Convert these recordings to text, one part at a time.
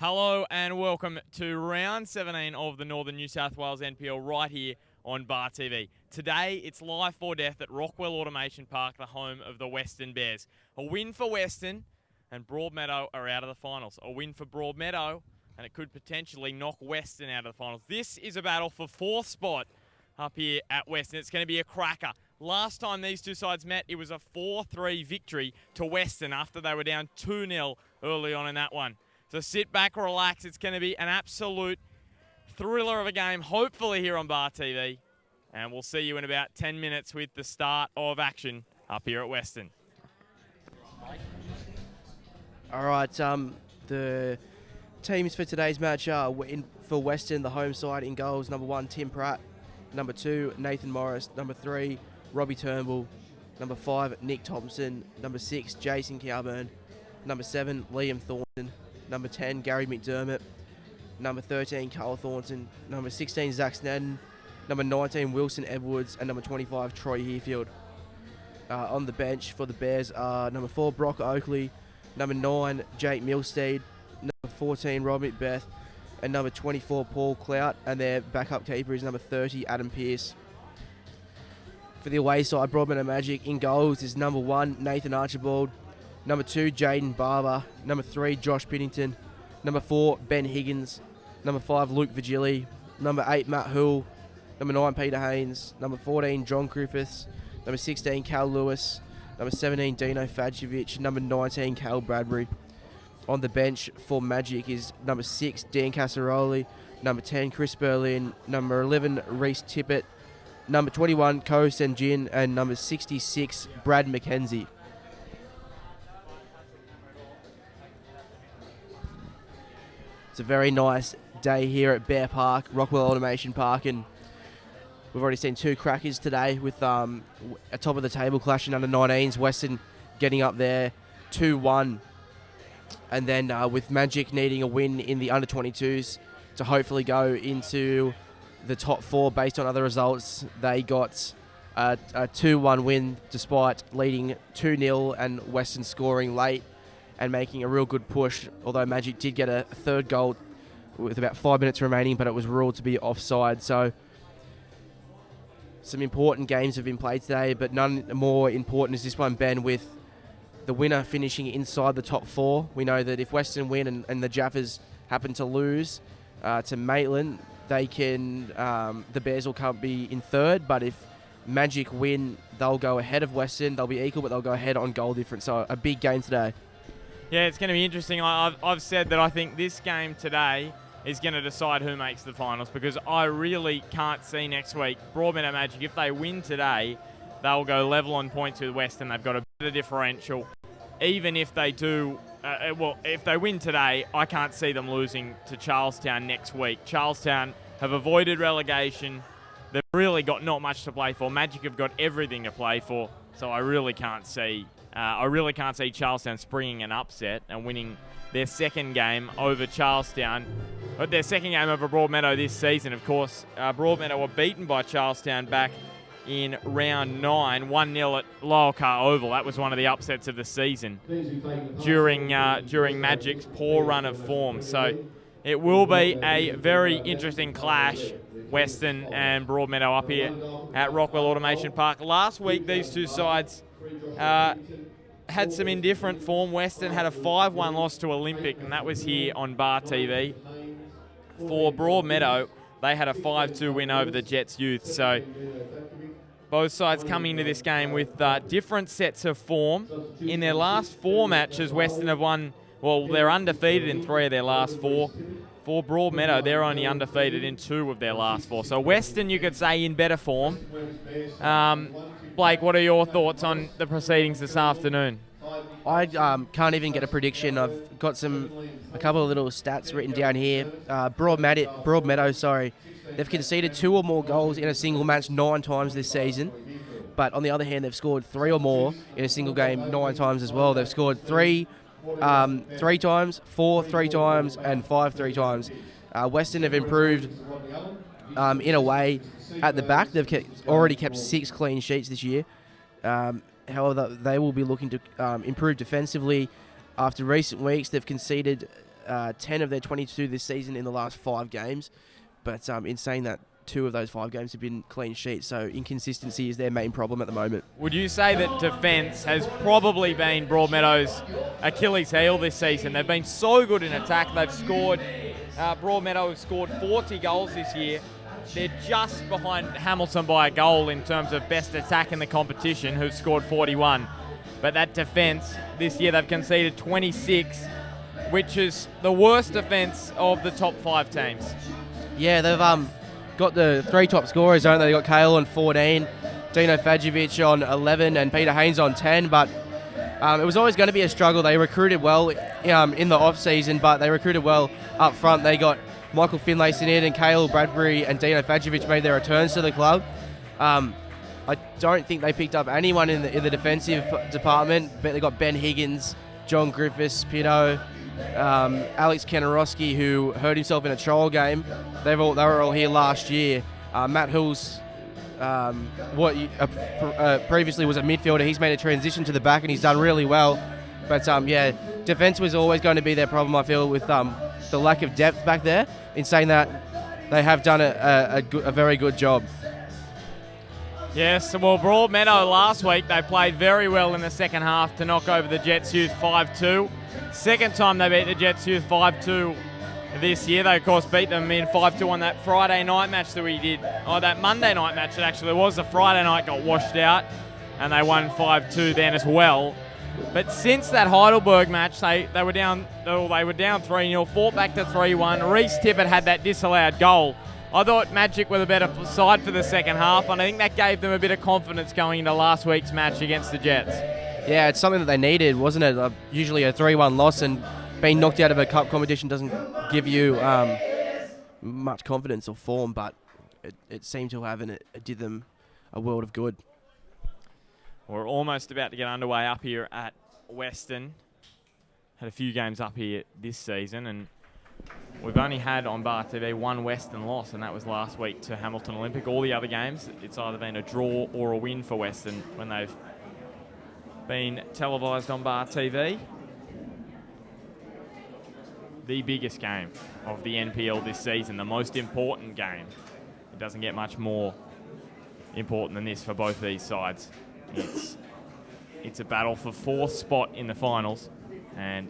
Hello and welcome to round 17 of the Northern New South Wales NPL right here on Bar TV. Today it's life or death at Rockwell Automation Park, the home of the Weston Bears. A win for Weston and Broadmeadow are out of the finals. A win for Broadmeadow and it could potentially knock Weston out of the finals. This is a battle for fourth spot up here at Weston. It's going to be a cracker. Last time these two sides met, it was a 4-3 victory to Weston after they were down 2-0 early on in that one. So sit back, relax. It's going to be an absolute thriller of a game, hopefully here on Bar TV. And we'll see you in about 10 minutes with the start of action up here at Weston. All right, the teams for today's match are for Weston, the home side in goals. Number 1, Tim Pratt. Number 2, Nathan Morris. Number 3, Robbie Turnbull. Number 5, Nick Thompson. Number 6, Jason Cowburn. Number 7, Liam Thornton. Number 10, Gary McDermott. Number 13, Carl Thornton. Number 16, Zach Snedden. Number 19, Wilson Edwards. And number 25, Troy Heafield. On the bench for the Bears are number 4, Brock Oakley. Number 9, Jake Milstead. Number 14, Rob McBeth. And number 24, Paul Clout. And their backup keeper is number 30, Adam Pearce. For the away side, Broadmeadow Magic in goals is number 1, Nathan Archibald. Number 2, Jaden Barber. Number 3, Josh Piddington. Number 4, Ben Higgins. Number 5, Luke Vigili. Number 8, Matt Hull. Number 9, Peter Haynes. Number 14, John Griffiths. Number 16, Cal Lewis. Number 17, Dino Fadjevic. Number 19, Cal Bradbury. On the bench for Magic is number 6, Dan Casaroli. Number 10, Chris Berlin. Number 11, Reese Tippett. Number 21, Ko Senjin. And number 66, Brad McKenzie. It's a very nice day here at Bear Park, Rockwell Automation Park, and we've already seen 2 crackers today with a top of the table clash in under 19s, Weston getting up there 2-1, and then with Magic needing a win in the under 22s to hopefully go into the top 4 based on other results. They got a 2-1 win despite leading 2-0 and Weston scoring late and making a real good push, although Magic did get a third goal with about 5 minutes remaining, but it was ruled to be offside. So some important games have been played today, but none more important is this one, Ben, with the winner finishing inside the top 4. We know that if Weston win and the Jaffers happen to lose to Maitland, they can the Bears will be in third, but if Magic win, they'll go ahead of Weston. They'll be equal, but they'll go ahead on goal difference. So a big game today. Yeah, it's going to be interesting. I've said that I think this game today is going to decide who makes the finals, because I really can't see next week Broadmeadow Magic, if they win today, they'll go level on points with Weston. They've got a better differential. Even if they do, if they win today, I can't see them losing to Charlestown next week. Charlestown have avoided relegation. They've really got not much to play for. Magic have got everything to play for, so I really can't see Charlestown springing an upset and winning their second game over Charlestown. But their second game over Broadmeadow this season, of course. Broadmeadow were beaten by Charlestown back in round 9, 1-0 at Lower Car Oval. That was one of the upsets of the season during Magic's poor run of form. So it will be a very interesting clash, Weston and Broadmeadow up here at Rockwell Automation Park. Last week, these two sides had some indifferent form. Weston had a 5-1 loss to Olympic, and that was here on Bar TV. For Broadmeadow, they had a 5-2 win over the Jets Youth. So both sides coming into this game with different sets of form. In their last 4 matches, Weston have won, well, they're undefeated in 3 of their last 4. For Broadmeadow, they're only undefeated in 2 of their last 4. So Weston, you could say, in better form. Blake, what are your thoughts on the proceedings this afternoon? I can't even get a prediction. I've got a couple of little stats written down here. Broadmeadow, they've conceded 2 or more goals in a single match 9 times this season. But on the other hand, they've scored 3 or more in a single game 9 times as well. They've scored 3 times, 4 3 times, and 5 3 times. Weston have improved in a way at the back. They've already kept 6 clean sheets this year. However, they will be looking to improve defensively. After recent weeks, they've conceded 10 of their 22 this season in the last 5 games. But in saying that, 2 of those 5 games have been clean sheets, so inconsistency is their main problem at the moment. Would you say that defence has probably been Broadmeadow's Achilles heel this season? They've been so good in attack. They've scored, Broadmeadow have scored 40 goals this year. They're just behind Hamilton by a goal in terms of best attack in the competition, who've scored 41. But that defence, this year they've conceded 26, which is the worst defence of the top 5 teams. Yeah, they've got the 3 top scorers, don't they? They've got Kale on 14, Dino Fajovic on 11, and Peter Haynes on 10. But it was always going to be a struggle. They recruited well in the off-season, but they recruited well up front. They got Michael Finlayson in, and Kale Bradbury and Dino Fajovic made their returns to the club. I don't think they picked up anyone in the defensive department, but they got Ben Higgins, John Griffiths, Pito, Alex Kenarowski, who hurt himself in a trial game. They were all here last year. Matt Hills, previously was a midfielder. He's made a transition to the back and he's done really well. But defence was always going to be their problem, I feel, with the lack of depth back there. In saying that, they have done a very good job. Yes, well, Broadmeadow last week, they played very well in the second half to knock over the Jets Youth 5-2. Second time they beat the Jets Youth 5-2 this year. They, of course, beat them in 5-2 on that Friday night match that we did. Oh, that Monday night match, it actually was. The Friday night got washed out, and they won 5-2 then as well. But since that Heidelberg match, they were down 3-0, fought back to 3-1. Reece Tippett had that disallowed goal. I thought Magic were the better side for the second half, and I think that gave them a bit of confidence going into last week's match against the Jets. Yeah, it's something that they needed, wasn't it? Usually a 3-1 loss, and being knocked out of a cup competition doesn't give you much confidence or form, but it seemed to have, and it did them a world of good. We're almost about to get underway up here at Weston. Had a few games up here this season, and we've only had on Bar TV 1 Weston loss, and that was last week to Hamilton Olympic. All the other games, it's either been a draw or a win for Weston when they've been televised on Bar TV. The biggest game of the NPL this season, the most important game. It doesn't get much more important than this for both these sides. It's a battle for 4th spot in the finals, and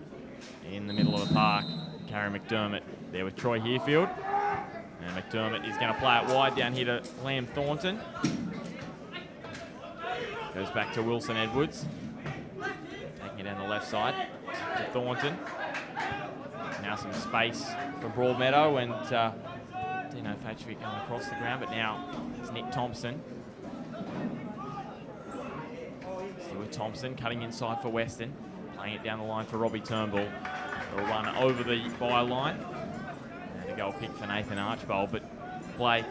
in the middle of the park, Gary McDermott there with Troy Herefield. And McDermott is going to play it wide down here to Liam Thornton. Goes back to Wilson Edwards. Taking it down the left side to Thornton. Now some space for Broadmeadow, and Dino Fajovic going across the ground, but now it's Nick Thompson. Still with Thompson cutting inside for Weston. Playing it down the line for Robbie Turnbull. They'll run over the byline. And a goal kick for Nathan Archbold. But Blake,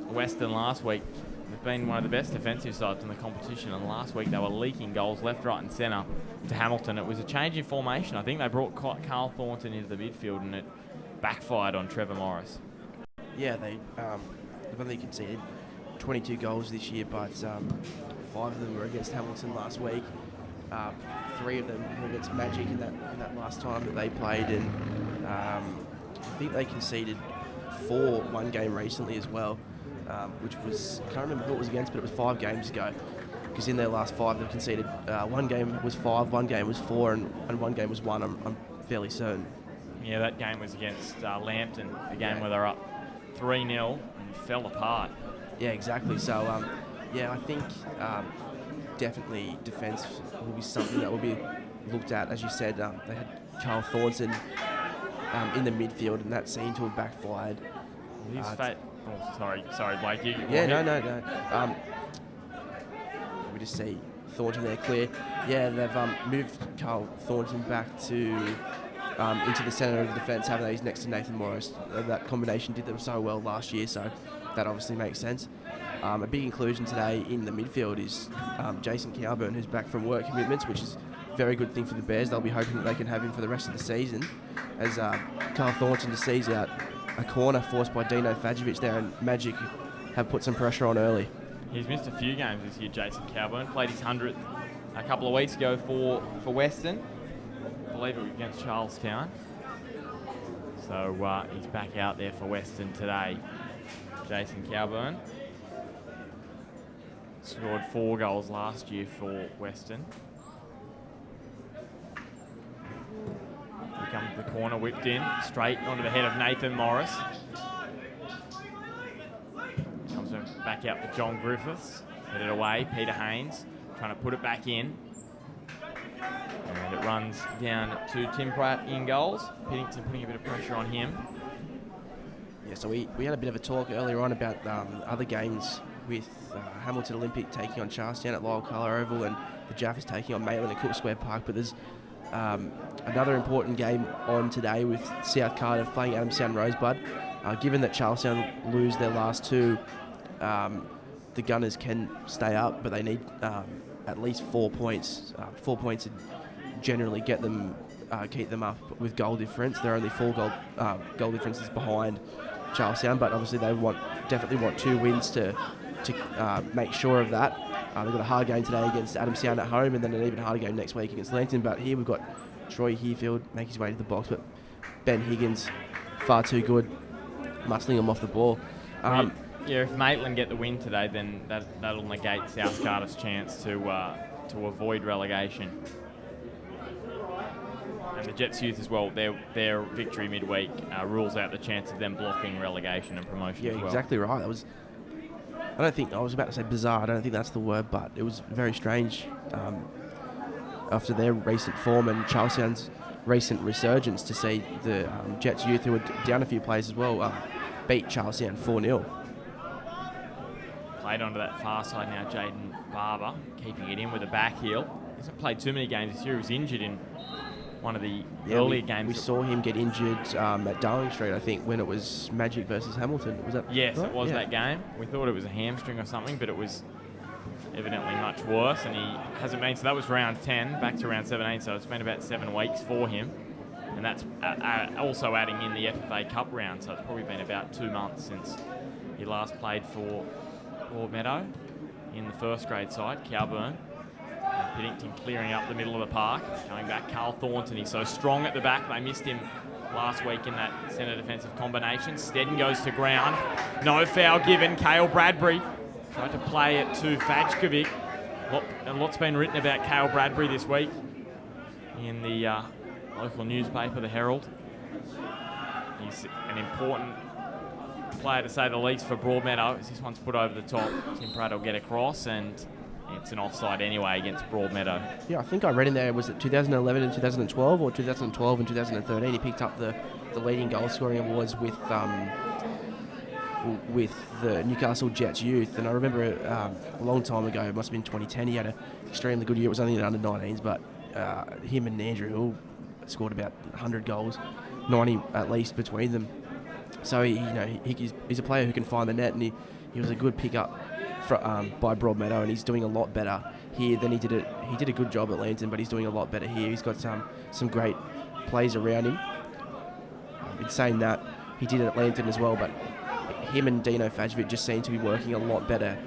Weston last week, they've been one of the best defensive sides in the competition. And last week they were leaking goals left, right and centre to Hamilton. It was a change in formation. I think they brought Carl Thornton into the midfield and it backfired on Trevor Morris. Yeah, they've only conceded 22 goals this year, but 5 of them were against Hamilton last week. 3 of them were against Magic in that last time that they played, and I think they conceded 4 one game recently as well, which was, I can't remember who it was against, but it was 5 games ago, because in their last 5 they've conceded 1 game was 5, 1 game was 4, and 1 game was 1, I'm fairly certain. Yeah, that game was against Lambton, the game where they're up 3-0 and fell apart. Yeah, exactly. So, I think definitely defence will be something that will be looked at. As you said, they had Carl Thornton in the midfield, and that seemed to have backfired. Sorry, Blake. No. We just see Thornton there clear. Yeah, they've moved Carl Thornton back to into the centre of the defence, having those next to Nathan Morris. That combination did them so well last year, so that obviously makes sense. A big inclusion today in the midfield is Jason Cowburn, who's back from work commitments, which is a very good thing for the Bears. They'll be hoping that they can have him for the rest of the season, as Carl Thornton just sees out a corner forced by Dino Fajovic there, and Magic have put some pressure on early. He's missed a few games this year, Jason Cowburn. Played his 100th a couple of weeks ago for Weston. I believe it was against Charlestown. So he's back out there for Weston today. Jason Cowburn scored 4 goals last year for Weston. Here comes the corner, whipped in, straight onto the head of Nathan Morris. Comes back out for John Griffiths. Headed away, Peter Haynes trying to put it back in. And it runs down to Tim Pratt in goals. Piddington putting a bit of pressure on him. Yeah, so we had a bit of a talk earlier on about other games with Hamilton Olympic taking on Charlestown at Lyell Colour Oval and the Jaffers taking on Maitland at Cook Square Park. But there's another important game on today with South Cardiff playing Adam Sound Rosebud. Given that Charlestown lose their last 2, the Gunners can stay up, but they need at least 4 points. 4 points would generally get them, keep them up with goal difference. They're only 4 goal differences behind Charlestown, but obviously they definitely want 2 wins to make sure of that. They've got a hard game today against Adam Sound at home, and then an even harder game next week against Langton. But here we've got Troy Heafield make his way to the box, but Ben Higgins far too good, muscling him off the ball. Yeah, if Maitland get the win today, then that'll negate South Cardiff's chance to avoid relegation. And the Jets youth as well, their victory midweek rules out the chance of them blocking relegation and promotion as well. Yeah, exactly right. That was, I was about to say bizarre, I don't think that's the word, but it was very strange after their recent form and Charlestown's recent resurgence to see the Jets youth, who were down a few players as well, beat Charlestown 4-0. Played onto that far side now, Jaden Barber, keeping it in with a back heel. He hasn't played too many games this year. He was injured in one of the earlier games. We saw him get injured at Darling Street, I think, when it was Magic versus Hamilton. Was that Yes, right? it was that game. We thought it was a hamstring or something, but it was evidently much worse, and he hasn't been. So that was round 10, back to round 17, so it's been about 7 weeks for him. And that's also adding in the FFA Cup round, so it's probably been about 2 months since he last played for Broadmeadow in the first grade side, Cowburn. And Piddington clearing up the middle of the park. Coming back, Carl Thornton. He's so strong at the back. They missed him last week in that centre defensive combination. Steddon goes to ground. No foul given. Cale Bradbury tried to play it to Fajkovic. A lot's been written about Cale Bradbury this week in the local newspaper, the Herald. He's an important player to say the least for Broadmeadow, as this one's put over the top. Tim Pratt will get across, and it's an offside anyway against Broadmeadow. Yeah, I think I read in there, was it 2011 and 2012 or 2012 and 2013? He picked up the leading goal scoring awards with the Newcastle Jets youth, and I remember a long time ago, it must have been 2010, he had an extremely good year. It was only in under-19s, but him and Andrew Hill scored about 100 goals, 90 at least between them. So he's a player who can find the net, and he was a good pickup by Broadmeadow, and he's doing a lot better here than he did a good job at Langton, but he's doing a lot better here. He's got some great plays around him. In saying that, he did it at Langton as well, but him and Dino Fajkovic just seem to be working a lot better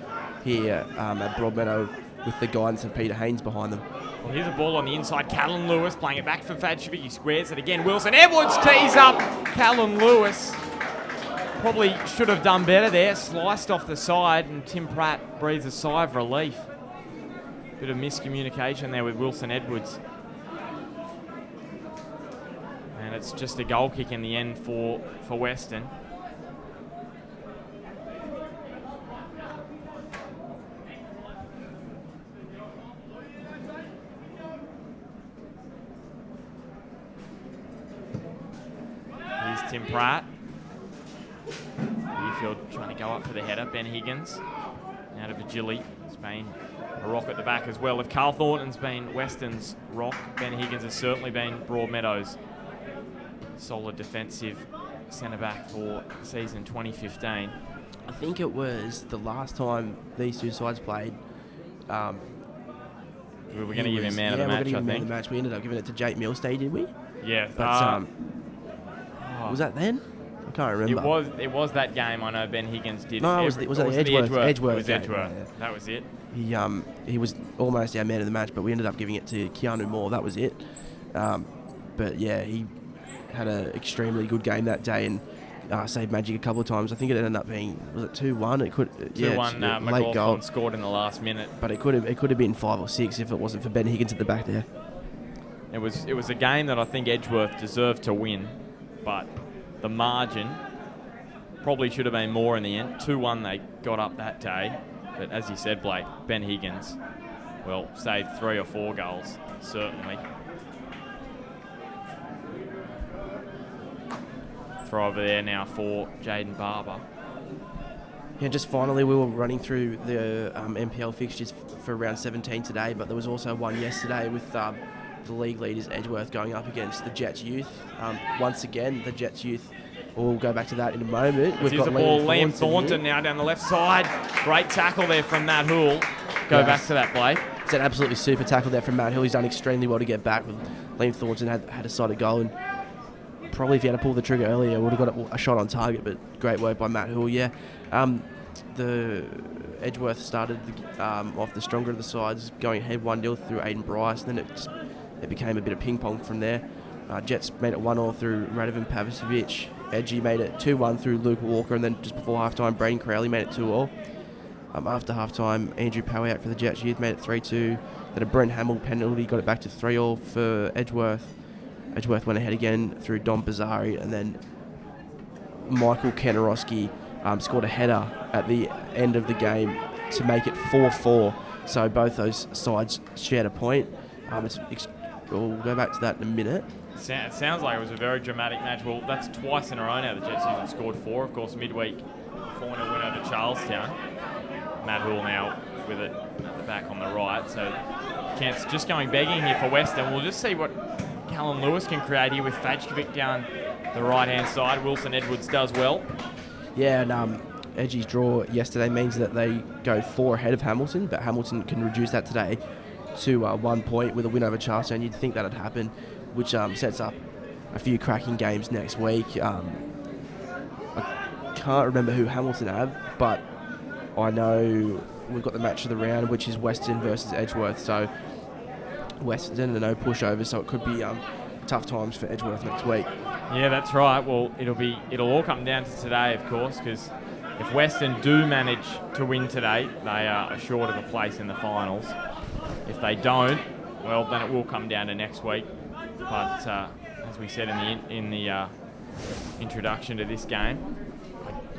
here at Broadmeadow with the guidance of Peter Haynes behind them. Well, here's a ball on the inside. Callan Lewis playing it back for Fajkovic. He squares it again. Wilson Edwards tees up. Callan Lewis probably should have done better there. Sliced off the side, and Tim Pratt breathes a sigh of relief. Bit of miscommunication there with Wilson Edwards. And it's just a goal kick in the end for Weston. Here's Tim Pratt. Heafield trying to go up for the header. Ben Higgins out of agility. It's been a rock at the back as well. If Carl Thornton's been Weston's rock, Ben Higgins has certainly been Broadmeadow's solid defensive centre-back for season 2015. I think it was the last time these two sides played. We were going to give him man of the match, I think. We ended up giving it to Jake Milstead, did we? Yeah. But was that then? I can't remember. It was that game. I know Ben Higgins did. No, was that Edgeworth? Edgeworth. It was Edgeworth. Yeah. That was it. He was almost our man of the match, but we ended up giving it to Keanu Moore. That was it. But yeah, he had an extremely good game that day and saved Magic a couple of times. I think it ended up being, was it 2-1? It could 2-1. Late McLaughlin goal scored in the last minute, but it could have been 5 or 6 if it wasn't for Ben Higgins at the back there. It was a game that I think Edgeworth deserved to win, but the margin probably should have been more in the end. 2-1 they got up that day, but as you said, Blake, Ben Higgins, well, saved 3 or 4 goals, certainly. Throw over there now for Jaden Barber. Yeah, just finally we were running through the NPL fixtures for round 17 today, but there was also one yesterday with the league leaders Edgeworth going up against the Jets Youth. Once again, the Jets Youth, we'll go back to that in a moment. We've got the ball, Liam Thornton now down the left side. Great tackle there from Matt Hoole. Go back to that, Blake. It's an absolutely super tackle there from Matt Hill. He's done extremely well to get back. Liam Thornton had a sighted goal, and probably if he had to pull the trigger earlier, would have got a shot on target, but great work by Matt Hill, yeah. The Edgeworth started off the stronger of the sides, going ahead 1-0 through Aiden Bryce, and then it became a bit of ping-pong from there. Jets made it 1-0 through Radovan Pavicevic. Edgy made it 2-1 through Luke Walker, and then just before half-time, Braden Crowley made it 2-2. After half-time, Andrew Powiak for the Jets Youth made it 3-2. Then a Brent Hamill penalty got it back to 3-3 for Edgeworth. Edgeworth went ahead again through Dom Bazari, and then Michael Kenarowski scored a header at the end of the game to make it 4-4. So both those sides shared a point. We'll go back to that in a minute. It sounds like it was a very dramatic match. Well, that's twice in a row now the Jets have scored 4. Of course, midweek 4-0 win over Charlestown. Matt Hoole now with it at the back on the right. So Kent's just going begging here for Weston. We'll just see what Callum Lewis can create here with Fajkovic down the right-hand side. Wilson Edwards does well. Yeah, and Edgy's draw yesterday means that they go 4 ahead of Hamilton, but Hamilton can reduce that today to 1 point with a win over Charlestown. You'd think that would happen, which sets up a few cracking games next week. I can't remember who Hamilton have, but I know we've got the match of the round, which is Weston versus Edgeworth. So Weston, no pushover, so it could be tough times for Edgeworth next week. Yeah, that's right. Well, it'll all come down to today, of course, because if Weston do manage to win today, they are assured of a place in the finals. If they don't, well, then it will come down to next week. But as we said in the introduction to this game,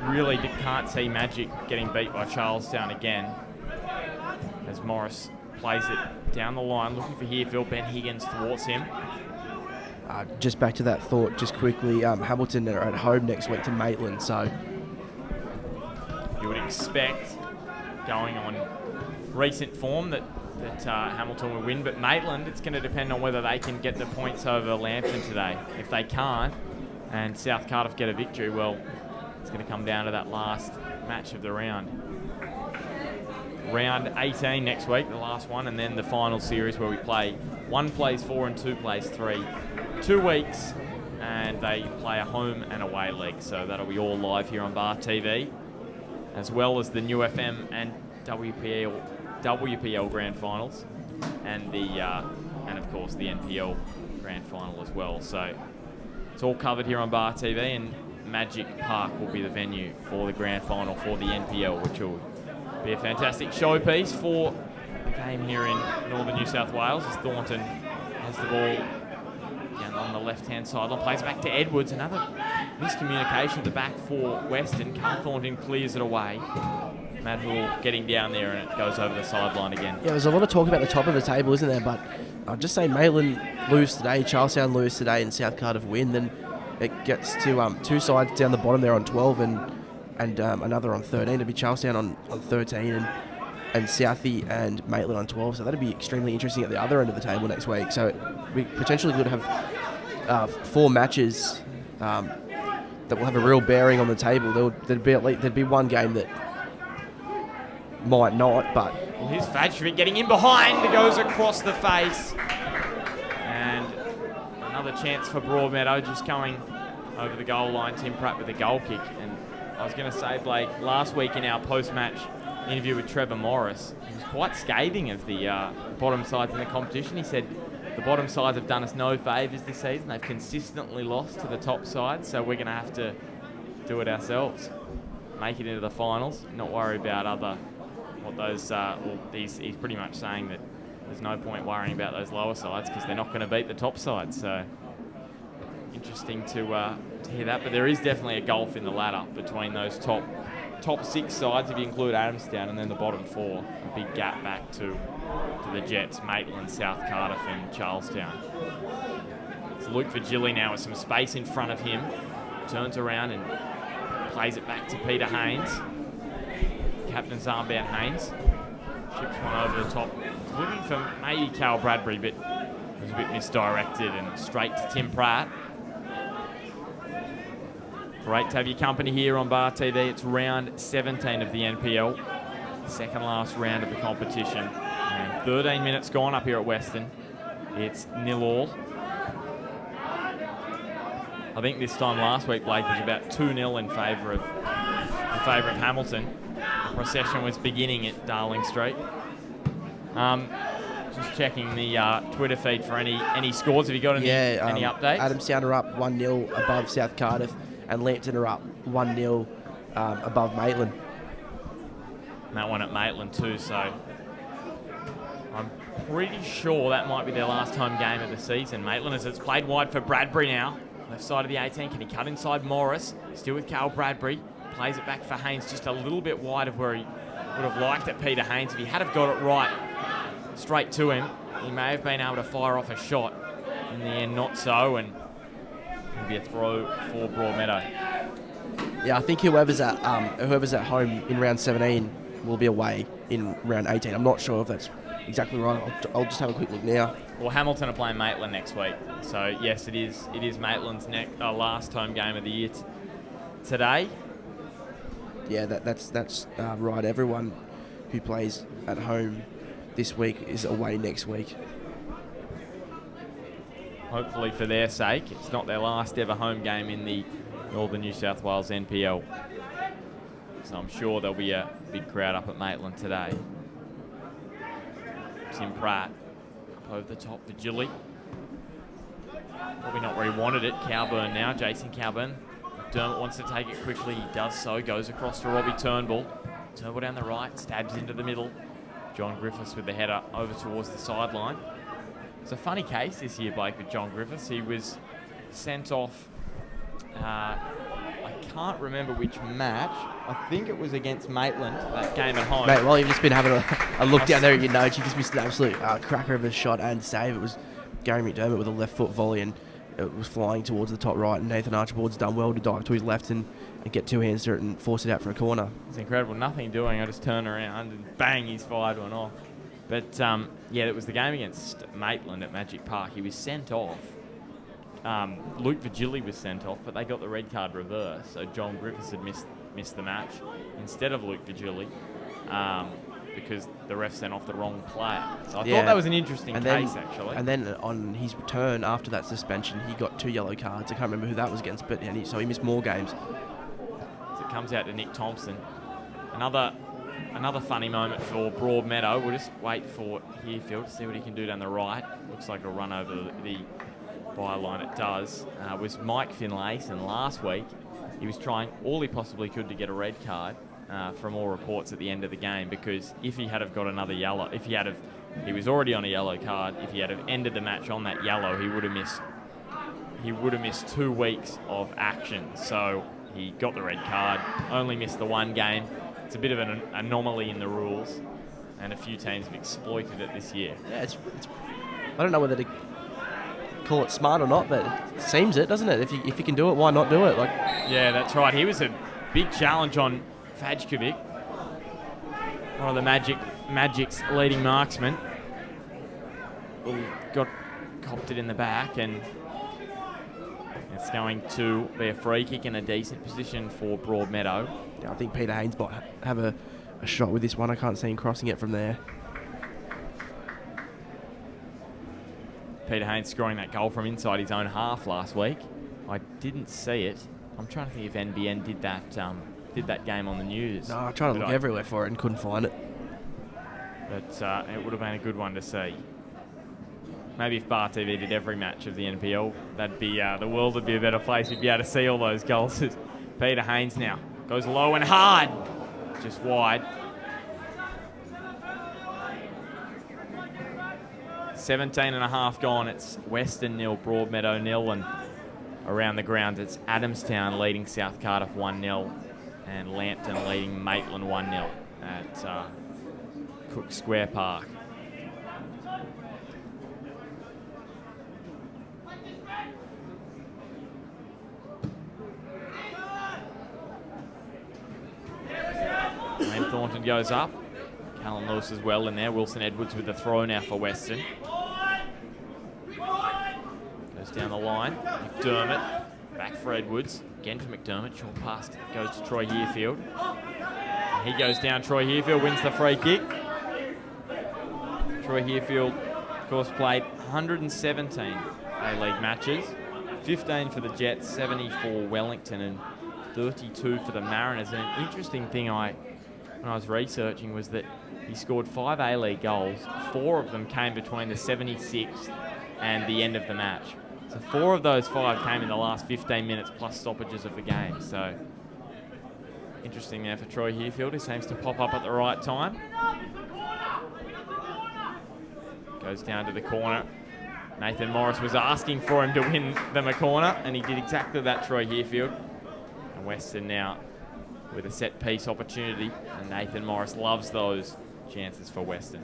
I really can't see Magic getting beat by Charlestown again, as Morris plays it down the line, looking for Hearfield. Ben Higgins thwarts him. Just back to that thought, just quickly, Hamilton are at home next week to Maitland, so you would expect, going on recent form, that Hamilton will win, but Maitland, it's going to depend on whether they can get the points over Lambton today. If they can't, and South Cardiff get a victory, well, it's going to come down to that last match of the round. Round 18 next week, the last one, and then the final series where we play 1 plays 4 and 2 plays 3. 2 weeks, and they play a home and away leg, so that'll be all live here on Bar TV, as well as the New FM and WPL Grand Finals, and of course the NPL Grand Final as well. So it's all covered here on Bar TV, and Magic Park will be the venue for the Grand Final for the NPL, which will be a fantastic showpiece for the game here in northern New South Wales, as Thornton has the ball down on the left-hand sideline, plays back to Edwards. Another miscommunication at the back for Weston. Carl Thornton clears it away. Matt Hoole getting down there, and it goes over the sideline again. Yeah, there's a lot of talk about the top of the table, isn't there? But I'll just say Maitland lose today, Charlestown lose today, and South Cardiff win. Then it gets to 2 sides down the bottom there on 12 and another on 13. It'll be Charlestown on 13 and Southie and Maitland on 12. So that'll be extremely interesting at the other end of the table next week. So we potentially could have 4 matches that will have a real bearing on the table. There'd be one game that might not, but well, here's Fajkovic getting in behind. It goes across the face, and another chance for Broadmeadow, just going over the goal line. Tim Pratt with a goal kick. And I was going to say, Blake, last week in our post-match interview with Trevor Morris, he was quite scathing of the bottom sides in the competition. He said the bottom sides have done us no favours this season. They've consistently lost to the top side, so we're going to have to do it ourselves. Make it into the finals, not worry about he's pretty much saying that there's no point worrying about those lower sides because they're not going to beat the top side. So interesting to hear that. But there is definitely a gulf in the ladder between those top 6 sides, if you include Adamstown, and then the bottom 4. A big gap back to the Jets, Maitland, South Cardiff and Charlestown. So Luke Virgili now with some space in front of him. Turns around and plays it back to Peter Haynes. Captain's armband Haynes. Ships one over the top. Looking for maybe Cal Bradbury, but it was a bit misdirected and straight to Tim Pratt. Great to have your company here on Bar TV. It's round 17 of the NPL. Second last round of the competition. And 13 minutes gone up here at Weston. It's 0-all. I think this time last week, Blake, was about 2-0 in favour of Hamilton. The procession was beginning at Darling Street. Just checking the Twitter feed for any scores. Have you got any updates? Adamstown are up 1-0 above South Cardiff, and Lambton are up 1-0 above Maitland. And that one at Maitland too, so I'm pretty sure that might be their last home game of the season. Maitland, as it's played wide for Bradbury now. Left side of the 18, can he cut inside Morris? Still with Cal Bradbury. Plays it back for Haynes, just a little bit wide of where he would have liked it, Peter Haynes. If he had have got it right straight to him, he may have been able to fire off a shot. In the end, not so, and it'll be a throw for Broadmeadow. Yeah, I think whoever's at home in round 17 will be away in round 18. I'm not sure if that's exactly right. I'll just have a quick look now. Well, Hamilton are playing Maitland next week, so yes, it is Maitland's last home game of the year today. Yeah, that's right. Everyone who plays at home this week is away next week. Hopefully for their sake, it's not their last ever home game in the Northern New South Wales NPL. So I'm sure there'll be a big crowd up at Maitland today. Tim Pratt up over the top for Gilly. Probably not where he wanted it. Cowburn now, Jason Cowburn. Dermott wants to take it quickly. He does so. Goes across to Robbie Turnbull. Turnbull down the right, stabs into the middle. John Griffiths with the header over towards the sideline. It's a funny case this year, Blake, with John Griffiths. He was sent off, I can't remember which match. I think it was against Maitland, that game at home. Mate, while you've just been having a look down there at your notes, you just missed an absolute cracker of a shot and save. It was Gary McDermott with a left foot volley, and it was flying towards the top right, and Nathan Archibald's done well to dive to his left and get two hands to it and force it out for a corner. It's incredible. Nothing doing. I just turn around and bang, he's fired one off. But, yeah, it was the game against Maitland at Magic Park. He was sent off. Luke Virgili was sent off, but they got the red card reversed. So John Griffiths had missed the match instead of Luke Virgili because the ref sent off the wrong player. So I thought that was an interesting case, actually. And then on his return after that suspension, he got 2 yellow cards. I can't remember who that was against, but so he missed more games. So it comes out to Nick Thompson. Another funny moment for Broadmeadow. We'll just wait for Herefield to see what he can do down the right. Looks like a run over the byline. It does. Was Mike Finlayson last week. He was trying all he possibly could to get a red card from all reports at the end of the game, because if he had have got another yellow, he was already on a yellow card. If he had have ended the match on that yellow, he would have missed 2 weeks of action. So he got the red card, only missed the 1 game. It's a bit of an anomaly in the rules, and a few teams have exploited it this year. Yeah, it's I don't know whether to call it smart or not, but it seems it, doesn't it? If you can do it, why not do it? Yeah, that's right. He was a big challenge on Fajkovic, one of the Magic's leading marksmen. Copped it in the back, and it's going to be a free kick in a decent position for Broadmeadow. Yeah, I think Peter Haynes might have a shot with this one. I can't see him crossing it from there. Peter Haynes scoring that goal from inside his own half last week. I didn't see it. I'm trying to think if NBN did that game on the news. No, I tried to look everywhere for it and couldn't find it. But it would have been a good one to see. Maybe if Bar TV did every match of the NPL, that'd be the world would be a better place. You'd be able to see all those goals. Peter Haynes now goes low and hard, just wide. 17.5 gone. It's Weston 0, Broadmeadow 0, and around the ground it's Adamstown leading South Cardiff 1-0 and Lambton leading Maitland 1-0 at Cook Square Park. Thornton goes up. Callum Lewis as well in there. Wilson Edwards with the throw now for Weston. Goes down the line. McDermott back for Edwards. Again for McDermott. Short pass goes to Troy Hearfield. And he goes down. Troy Hearfield wins the free kick. Troy Hearfield, of course, played 117 A-League matches. 15 for the Jets, 70 for Wellington, and 32 for the Mariners. And an interesting thing when I was researching was that he scored 5 A-League goals. 4 of them came between the 76th and the end of the match. So 4 of those 5 came in the last 15 minutes plus stoppages of the game. So interesting there for Troy Hearfield. He seems to pop up at the right time. Goes down to the corner. Nathan Morris was asking for him to win them a corner, and he did exactly that, Troy Hearfield. And Weston now with a set-piece opportunity, and Nathan Morris loves those chances for Weston.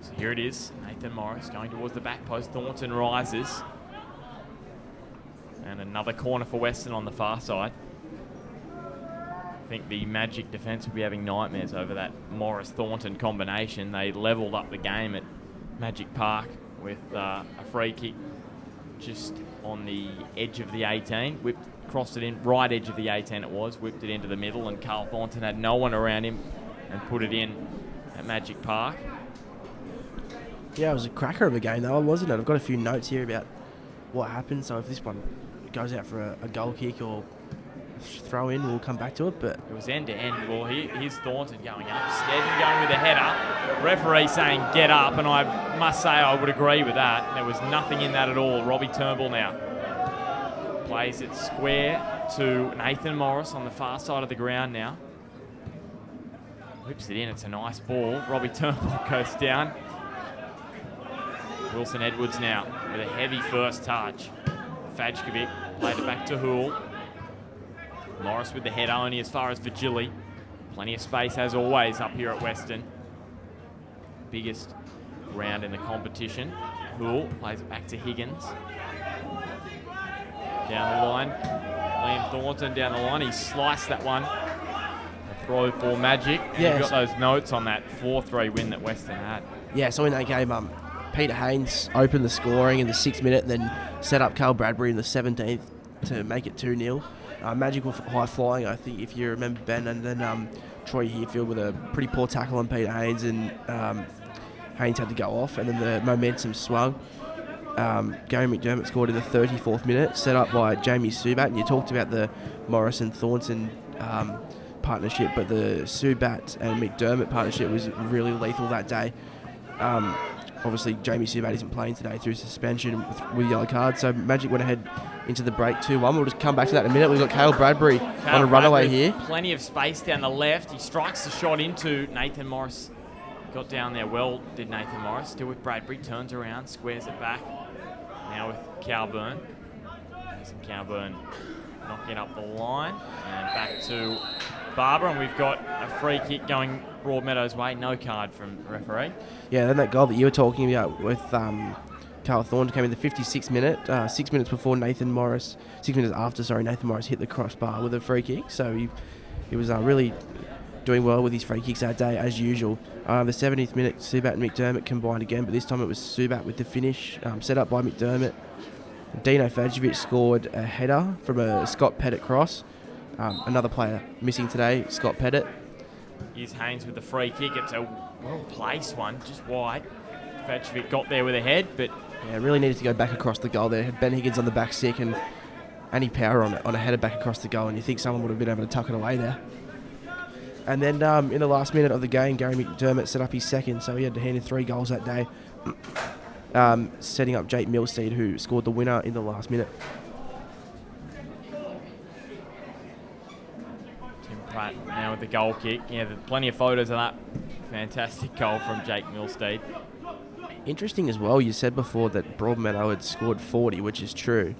So here it is, Nathan Morris going towards the back post. Thornton rises. And another corner for Weston on the far side. I think the Magic defence will be having nightmares over that Morris-Thornton combination. They levelled up the game at Magic Park with a free kick just on the edge of the 18. Crossed it in, right edge of the 18 it was, whipped it into the middle, and Carl Thornton had no one around him and put it in at Magic Park. Yeah, it was a cracker of a game though, wasn't it? I've got a few notes here about what happened, so if this one goes out for a goal kick or throw in, we'll come back to it. But it was end to end. Well, here's Thornton going up, Snedden going with a header. Referee saying get up, and I must say I would agree with that. There was nothing in that at all. Robbie Turnbull now plays it square to Nathan Morris on the far side of the ground now. Whips it in. It's a nice ball. Robbie Turnbull goes down. Wilson Edwards now with a heavy first touch. Fajkovic played it back to Houle. Morris with the header only as far as Vigili. Plenty of space as always up here at Weston. Biggest round in the competition. Houle plays it back to Higgins. Down the line. Liam Thornton down the line. He sliced that one. A throw for Magic. Yeah, You've got those notes on that 4-3 win that Weston had. Yeah, so in that game, Peter Haynes opened the scoring in the 6th minute, then set up Carl Bradbury in the 17th to make it 2-0. Magic were high flying, I think, if you remember, Ben, and then Troy Hearfield with a pretty poor tackle on Peter Haynes, and Haynes had to go off, and then the momentum swung. Gary McDermott scored in the 34th minute, set up by Jamie Subat, and you talked about the Morris and Thornton partnership, but the Subat and McDermott partnership was really lethal that day. Obviously, Jamie Subat isn't playing today through suspension with yellow card, so Magic went ahead into the break 2-1. We'll just come back to that in a minute. We've got Cale Bradbury on a runaway here. Plenty of space down the left. He strikes the shot into Nathan Morris. Got down there well, did Nathan Morris. Still with Bradbury, turns around, squares it back. Now with Cowburn. Cowburn knocking up the line. And back to Barber, and we've got a free kick going Broadmeadow's way. No card from the referee. Yeah, then that goal that you were talking about with Carl Thornton came in the 56th minute, 6 minutes before Nathan Morris, 6 minutes after, Nathan Morris hit the crossbar with a free kick. So he was really doing well with his free kicks that day, as usual. The 70th minute, Subat and McDermott combined again, but this time it was Subat with the finish, set up by McDermott. Dino Fajkovic scored a header from a Scott Pettit cross. Another player missing today, Scott Pettit. Here's Haynes with the free kick. It's a well-placed one, just wide. Fetchovic got there with a head, but Yeah, really needed to go back across the goal there. Had Ben Higgins on the back stick and any power on a header back across the goal, and you think someone would have been able to tuck it away there. And then in the last minute of the game, Gary McDermott set up his second, so he had to hand in 3 goals that day, setting up Jake Milstead, who scored the winner in the last minute. Tim Pratt now with the goal kick. Yeah, there's plenty of photos of that fantastic goal from Jake Milstead. Interesting as well, you said before that Broadmeadow had scored 40, which is true.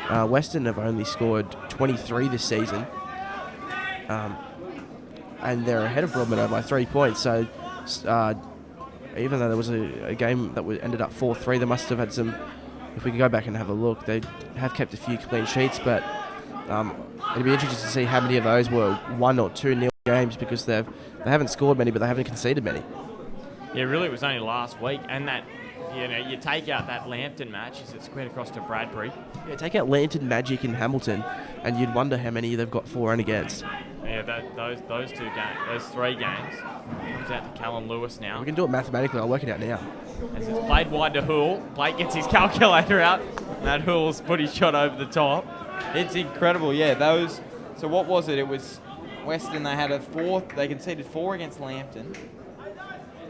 Weston have only scored 23 this season. And they're ahead of Broadmeadow by 3 points. So even though there was a game that ended up 4-3, they must have had some, if we could go back and have a look, they have kept a few clean sheets, but it'd be interesting to see how many of those were 1 or 2-0 games, because they haven't scored many, but they haven't conceded many. Yeah, really, it was only last week, and that, you take out that Lambton match as it squared across to Bradbury. Yeah, take out Lambton, Magic, and Hamilton, and you'd wonder how many they've got for and against. Yeah, those 2 games, those 3 games, comes out to Callum Lewis now. We can do it mathematically. I'll work it out now. As it's played wide to Hoole, Blake gets his calculator out. Matt Hoole's put his shot over the top. It's incredible, yeah. Those. So what was it? It was Weston. They had they conceded 4 against Lambton.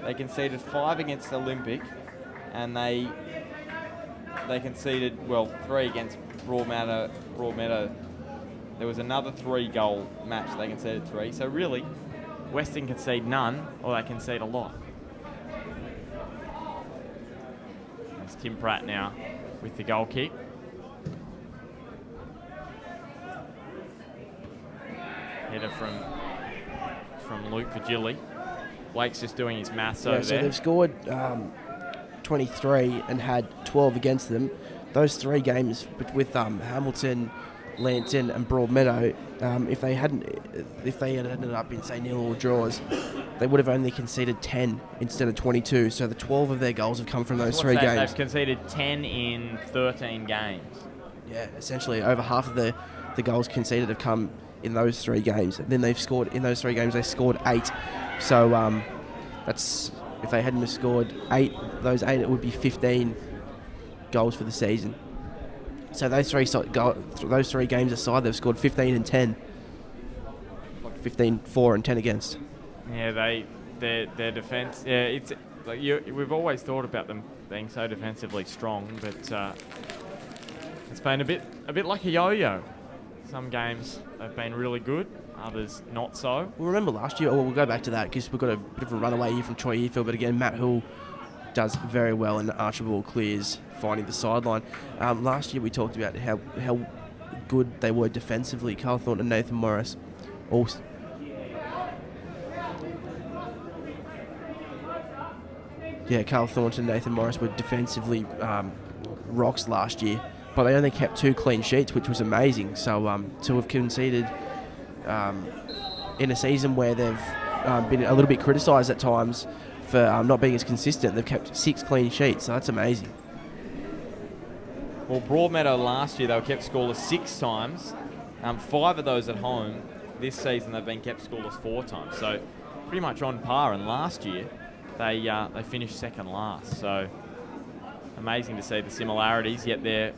They conceded 5 against Olympic, and they conceded 3 against Broadmeadow. There was another 3-goal match. They conceded 3. So really, Weston concede none, or they concede a lot. It's Tim Pratt now with the goal kick. Header from Luke Vigili. Blake's just doing his maths over so there. they've scored 23 and had 12 against them. Those 3 games with Hamilton, Lambton and Broadmeadow, if they had ended up in, say, 0 or draws, they would have only conceded 10 instead of 22. So the 12 of their goals have come from those 3 games. They've conceded 10 in 13 games. Yeah, essentially over half of the goals conceded have come in those 3 games. And then they've scored, in those 3 games, they scored 8. So that's, if they hadn't have scored 8, those 8, it would be 15 goals for the season. So those 3 games aside, they've scored 15 and 10. 15, 4 and 10 against. Yeah, their defence. Yeah, it's like we've always thought about them being so defensively strong, but it's been a bit like a yo-yo. Some games they've been really good, others not so. Well, remember last year? We'll go back to that because we've got a bit of a runaway here from Troy Earfield, but again, Matt Hull does very well and Archibald clears, finding the sideline. Last year we talked about how good they were defensively. Carl Thornton and Nathan Morris also. Yeah, Carl Thornton and Nathan Morris were defensively rocks last year, but they only kept 2 clean sheets, which was amazing. So to have conceded in a season where they've been a little bit criticised at times for not being as consistent, they've kept 6 clean sheets, so that's amazing. Well, Broadmeadow last year, they were kept scoreless 6 times. 5 of those at home. This season, they've been kept scoreless 4 times. So pretty much on par. And last year, they finished second last. So amazing to see the similarities, yet they're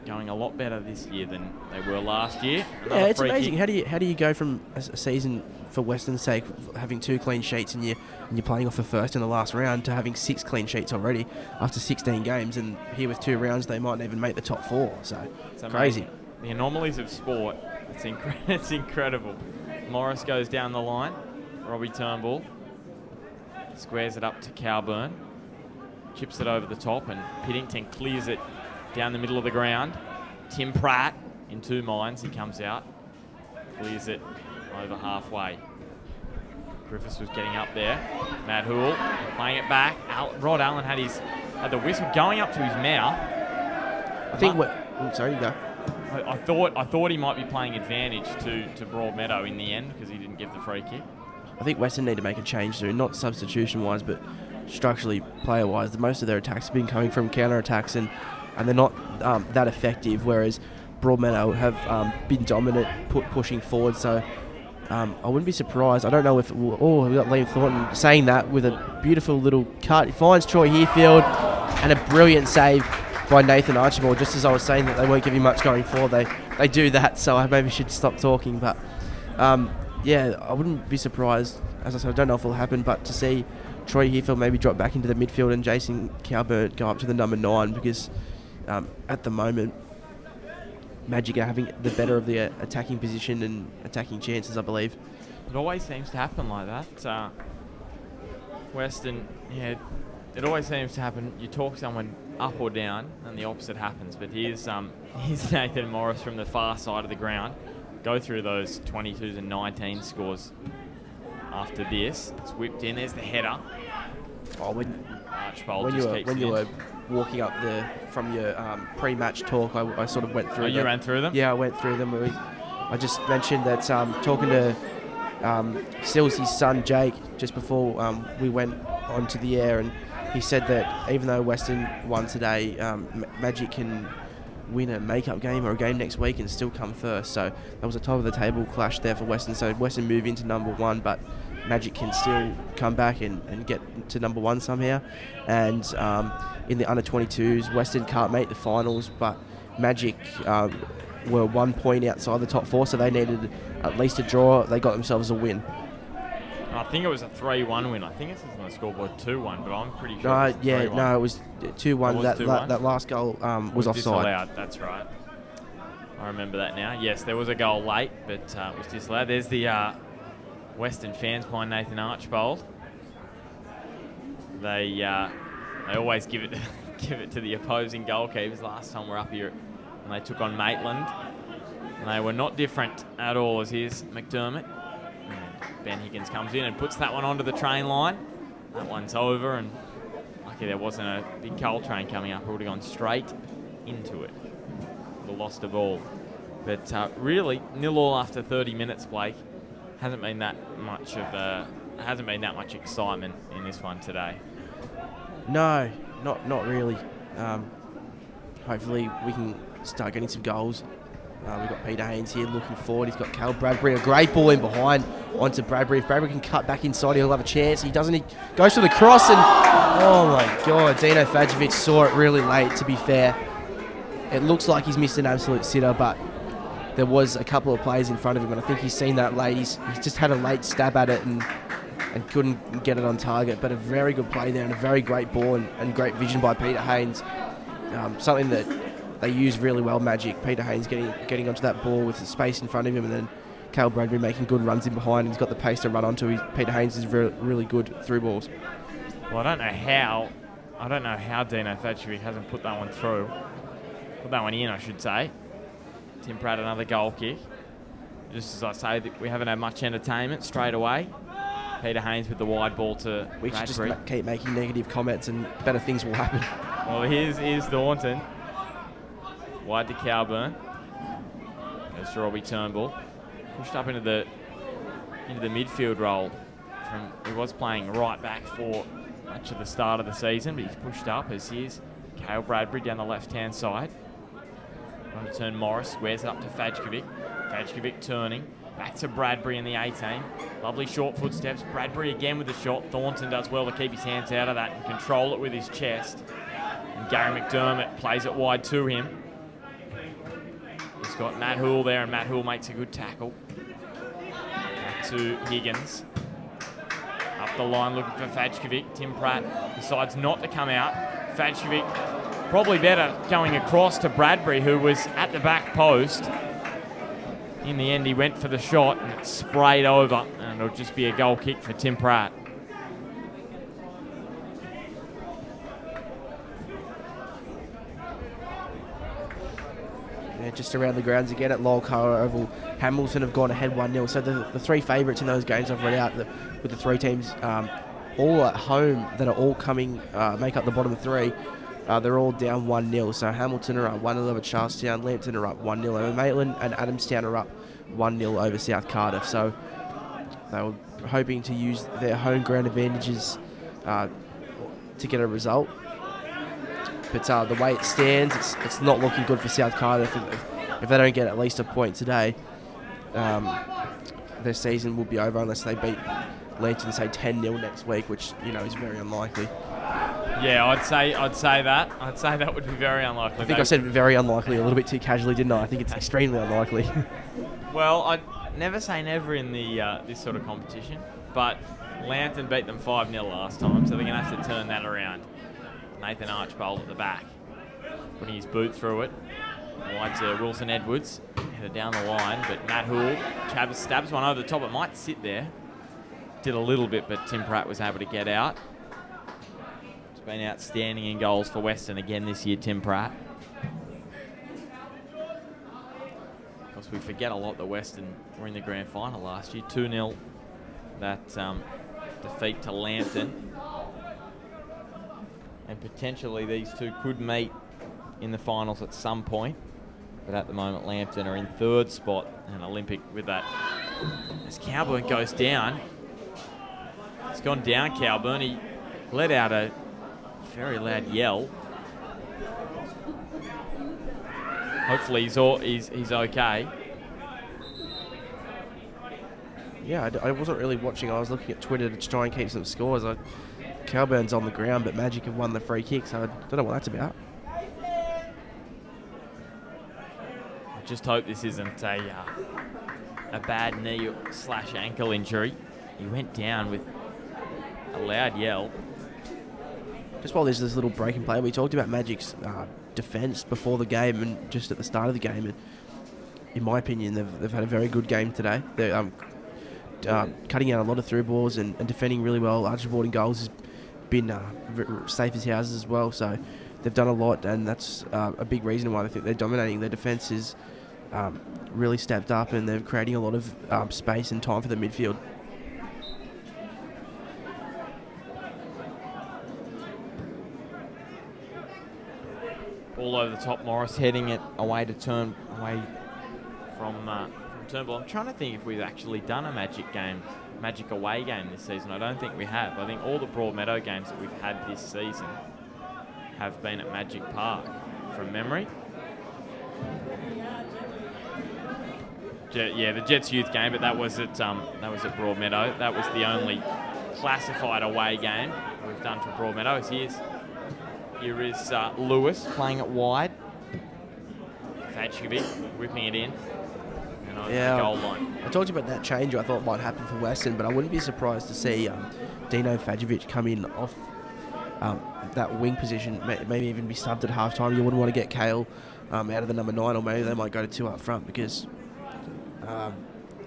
going a lot better this year than they were last year. Yeah, it's amazing. How do you go from a season, for Weston's sake, having 2 clean sheets and you're playing off a first in the last round, to having 6 clean sheets already after 16 games, and here with 2 rounds they might even make the top 4. So it's crazy. The anomalies of sport. It's incredible. Morris goes down the line. Robbie Turnbull squares it up to Cowburn, chips it over the top, and Piddington clears it down the middle of the ground. Tim Pratt, in 2 minds, he comes out, clears it over halfway. Griffiths was getting up there. Matt Hoole playing it back. Rod Allen had the whistle going up to his mouth. I think sorry, you go. I thought he might be playing advantage to Broadmeadow in the end because he didn't give the free kick. I think Weston need to make a change too, not substitution-wise, but structurally, player-wise. Most of their attacks have been coming from counter-attacks, and they're not that effective, whereas Broadmeadow have been dominant, pushing forward. So I wouldn't be surprised. I don't know if we got Liam Thornton saying that with a beautiful little cut. He finds Troy Heafield and a brilliant save by Nathan Archibald. Just as I was saying that they weren't giving much going forward, they do that. So I maybe should stop talking. But yeah, I wouldn't be surprised. As I said, I don't know if it'll happen, but to see Troy Heafield maybe drop back into the midfield and Jason Cowburn go up to the number 9, because at the moment Magic are having the better of the attacking position and attacking chances, I believe. It always seems to happen like that. Weston, yeah, it always seems to happen. You talk someone up or down, and the opposite happens. But here's Nathan Morris from the far side of the ground. Go through those 22s and 19 scores after this. It's whipped in. There's the header. Oh, Archibald when just keeps you it in. were walking up from your pre-match talk, I sort of went through. Oh, you ran through them? Yeah, I went through them. I just mentioned that talking to Silsy's son Jake just before we went onto the air, and he said that even though Weston won today, Magic can win a make-up game or a game next week and still come first. So that was a top of the table clash there for Weston. So Weston move into number 1, but Magic can still come back and get to number 1 somehow. And in the under-22s, Weston can't make the finals, but Magic were 1 point outside the top 4, so they needed at least a draw. They got themselves a win. I think it was a 3-1 win. I think it's on the scoreboard 2-1, but I'm pretty sure it was 3-1. No, it was 2-1. That last goal was offside. Disallowed, that's right. I remember that now. Yes, there was a goal late, but it was disallowed. There's the Western fans behind Nathan Archibald. They always give it to the opposing goalkeepers. Last time we're up here, and they took on Maitland, and they were not different at all. As here's McDermott. Ben Higgins comes in and puts that one onto the train line. That one's over, and lucky there wasn't a big coal train coming up. It would have gone straight into it. Would have lost a ball. But really, 0-0 after 30 minutes, Blake. Hasn't been that much excitement in this one today. No, not really. Hopefully we can start getting some goals. We've got Peter Haynes here looking forward. He's got Cal Bradbury, a great ball in behind onto Bradbury. If Bradbury can cut back inside, he'll have a chance. He doesn't. He goes for the cross, and oh my God, Dino Fajovic saw it really late, to be fair. It looks like he's missed an absolute sitter, but there was a couple of players in front of him, and I think he's seen that late. He's just had a late stab at it and couldn't get it on target. But a very good play there and a very great ball and great vision by Peter Haynes. Something that they use really well, Magic. Peter Haynes getting onto that ball with the space in front of him, and then Cal Bradbury making good runs in behind. He's got the pace to run onto. Peter Haynes is really good through balls. Well, I don't know how Dino Fajovic hasn't put that one through. Put that one in, I should say. Tim Pratt, another goal kick. Just as I say, that we haven't had much entertainment straight away. Peter Haynes with the wide ball to We Bradbury. should just keep making negative comments and better things will happen. Well, here's Thornton. Wide to Cowburn. Goes to Robbie Turnbull. Pushed up into the midfield role. He was playing right back for much of the start of the season, but he's pushed up as here's Cale Bradbury down the left-hand side. On to turn Morris, squares it up to Fajkovic. Fajkovic turning. Back to Bradbury in the 18. Lovely short footsteps. Bradbury again with the shot. Thornton does well to keep his hands out of that and control it with his chest. And Gary McDermott plays it wide to him. He's got Matt Hoole there, and Matt Hoole makes a good tackle. Back to Higgins. Up the line looking for Fajkovic. Tim Pratt decides not to come out. Fajkovic probably better going across to Bradbury, who was at the back post. In the end, he went for the shot, and it sprayed over, and it'll just be a goal kick for Tim Pratt. Yeah, just around the grounds again at Lolcara Oval. Hamilton have gone ahead 1-0. So the three favourites in those games I've read out with the three teams all at home that are all coming, make up the bottom three. They're all down 1-0. So Hamilton are up 1-0 over Charlestown, Lambton are up 1-0 over Maitland, and Adamstown are up 1-0 over South Cardiff. So they were hoping to use their home ground advantages to get a result. But the way it stands, it's not looking good for South Cardiff. If they don't get at least a point today, their season will be over unless they beat Lantern, say 10-0 next week, which is very unlikely. Yeah, I'd say that. I'd say that would be very unlikely. I think I said very unlikely a little bit too casually, didn't I? I think it's extremely unlikely. Well, I'd never say never in the this sort of competition, but Lantern beat them 5-0 last time, so they're going to have to turn that around. Nathan Archbold at the back, putting his boot through it. Wide to Wilson Edwards, headed down the line, but Matt Houle stabs one over the top. It might sit there. Did a little bit, but Tim Pratt was able to get out. It's been outstanding in goals for Weston again this year, Tim Pratt. Of course, we forget a lot that Weston were in the grand final last year. 2-0, that defeat to Lambton. And potentially these two could meet in the finals at some point. But at the moment, Lambton are in third spot, and Olympic with that. As Cowburn goes down, he's gone down, Cowburn. He let out a very loud yell. Hopefully he's okay. Yeah, I wasn't really watching. I was looking at Twitter to try and keep some scores. Cowburn's on the ground, but Magic have won the free kick, so I don't know what that's about. I just hope this isn't a bad knee/ankle injury. He went down with a loud yell. Just while there's this little break in play, we talked about Magic's defence before the game and just at the start of the game. And in my opinion, they've had a very good game today. They're cutting out a lot of through balls and defending really well. Archibald in goals has been safe as houses as well. So they've done a lot, and that's a big reason why I think they're dominating. Their defence is really stepped up, and they're creating a lot of space and time for the midfield. All over the top, Morris heading it away to turn away from Turnbull. I'm trying to think if we've actually done a Magic away game this season. I don't think we have. I think all the Broadmeadow games that we've had this season have been at Magic Park, from memory. The Jets youth game, but that was at Broadmeadow. That was the only classified away game we've done for Broadmeadow. Here is Lewis playing it wide. Fadjkovic whipping it in. And over the goal line. I talked about that change I thought might happen for Weston, but I wouldn't be surprised to see Dino Fadjkovic come in off that wing position, maybe even be subbed at halftime. You wouldn't want to get Kale out of the number 9, or maybe they might go to 2 up front, because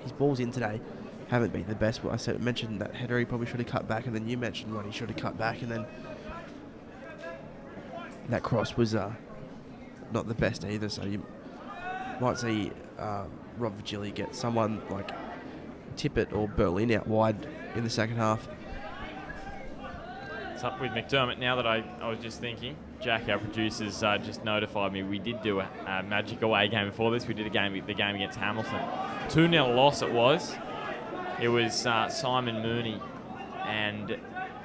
his balls in today haven't been the best. I mentioned that header he probably should have cut back, and then you mentioned one he should have cut back, and then that cross was not the best either. So you might see Rob Vigili get someone like Tippett or Berlin out wide in the second half. It's up with McDermott now that I was just thinking. Jack, our producers, just notified me we did do a Magic away game before this. We did the game against Hamilton. 2-0 loss it was. It was Simon Mooney and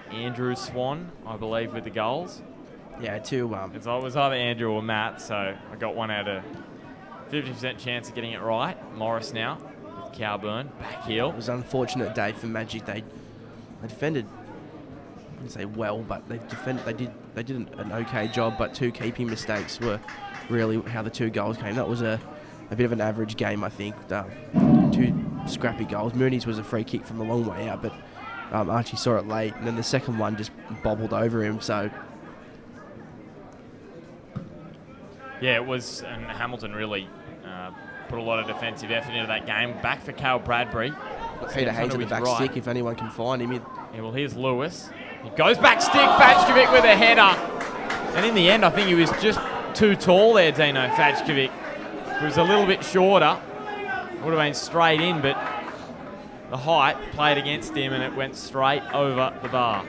Andrew Swan, I believe, with the goals. Yeah, it was either Andrew or Matt, so I got one out of 50% chance of getting it right. Morris now with Cowburn, back heel. It was an unfortunate day for Magic. They defended, I wouldn't say well, but they did an okay job, but 2 keeping mistakes were really how the 2 goals came. That was a bit of an average game, I think. 2 scrappy goals. Mooney's was a free kick from a long way out, but Archie saw it late, and then the second one just bobbled over him, so... Yeah, it was, and Hamilton really put a lot of defensive effort into that game. Back for Cale Bradbury. Peter Hayes at the back stick, if anyone can find him. Yeah, well, here's Lewis. He goes back stick, Fadjkovic with a header. And in the end, I think he was just too tall there, Dino Fadjkovic. He was a little bit shorter. Would have been straight in, but the height played against him, and it went straight over the bar.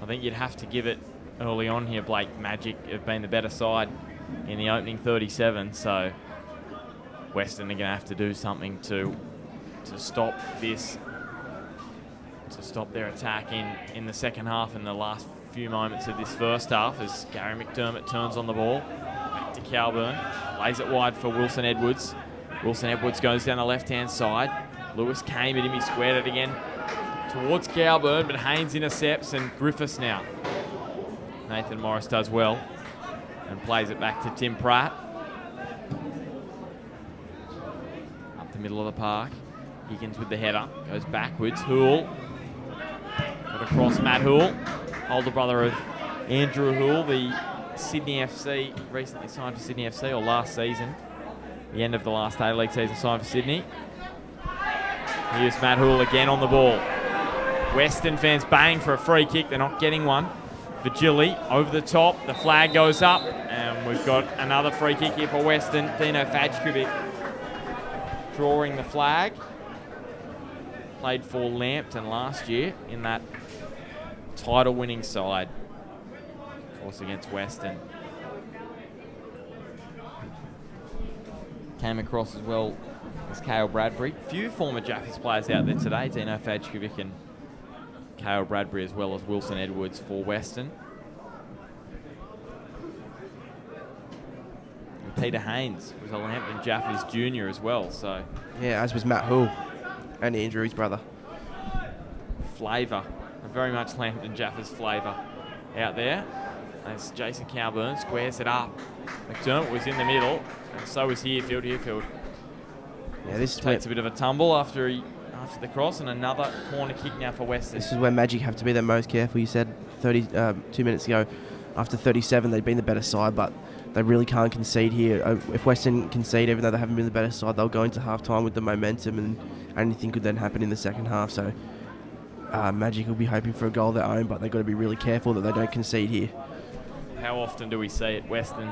I think you'd have to give it early on here. Blake Magic have been the better side in the opening 37, so Weston are going to have to do something to stop this to stop their attack in the second half in the last few moments of this first half as Gary McDermott turns on the ball. Back to Calburn. Lays it wide for Wilson Edwards. Wilson Edwards goes down the left-hand side. Lewis came at him. He squared it again towards Calburn, but Haynes intercepts, and Griffiths now. Nathan Morris does well and plays it back to Tim Pratt. Up the middle of the park. Higgins with the header. Goes backwards. Hoole. Got across Matt Hoole. Older brother of Andrew Hoole, the Sydney FC, recently signed for Sydney FC, or last season. The end of the last A-League season signed for Sydney. Here's Matt Hoole again on the ball. Weston fans baying for a free kick. They're not getting one. Vigili over the top. The flag goes up. And we've got another free kick here for Weston. Dino Fajkovic drawing the flag. Played for Lambton last year in that title-winning side. Of course, against Weston. Came across as well as Cale Bradbury. Few former Jaffers players out there today. Dino Fajkovic and Cale Bradbury, as well as Wilson Edwards for Weston. And Peter Haynes was a Lambton Jaffers junior as well. So Yeah, as was Matt Hoole and Andrew, his brother. Flavour, very much Lambton Jaffers flavour out there. As Jason Calburn squares it up. McDermott was in the middle, and so was Herefield. Yeah, this Takes a bit of a tumble after the cross, and another corner kick now for Weston. This is where Magic have to be their most careful. You said 2 minutes ago, after 37, they've been the better side, but they really can't concede here. If Weston concede, even though they haven't been the better side, they'll go into half-time with the momentum, and anything could then happen in the second half. So Magic will be hoping for a goal of their own, but they've got to be really careful that they don't concede here. How often do we see it? Weston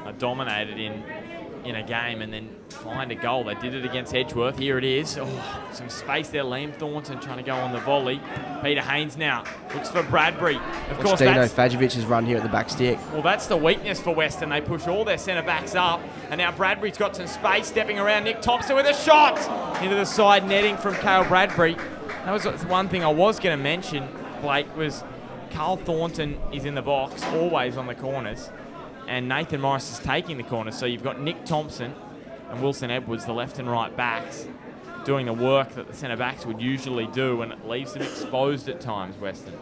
are dominated in a game and then find a goal. They did it against Edgeworth. Here it is. Oh, some space there. Liam Thornton trying to go on the volley. Peter Haynes now looks for Bradbury. Of course, Dino Fajkovic's run here at the back stick. Well, that's the weakness for Weston. They push all their centre-backs up, and now Bradbury's got some space, stepping around Nick Thompson with a shot into the side netting from Cale Bradbury. That was one thing I was going to mention, Blake, was Carl Thornton is in the box, always on the corners, and Nathan Morris is taking the corners. So you've got Nick Thompson and Wilson Edwards, the left and right backs, doing the work that the centre-backs would usually do, and it leaves them exposed at times, Weston.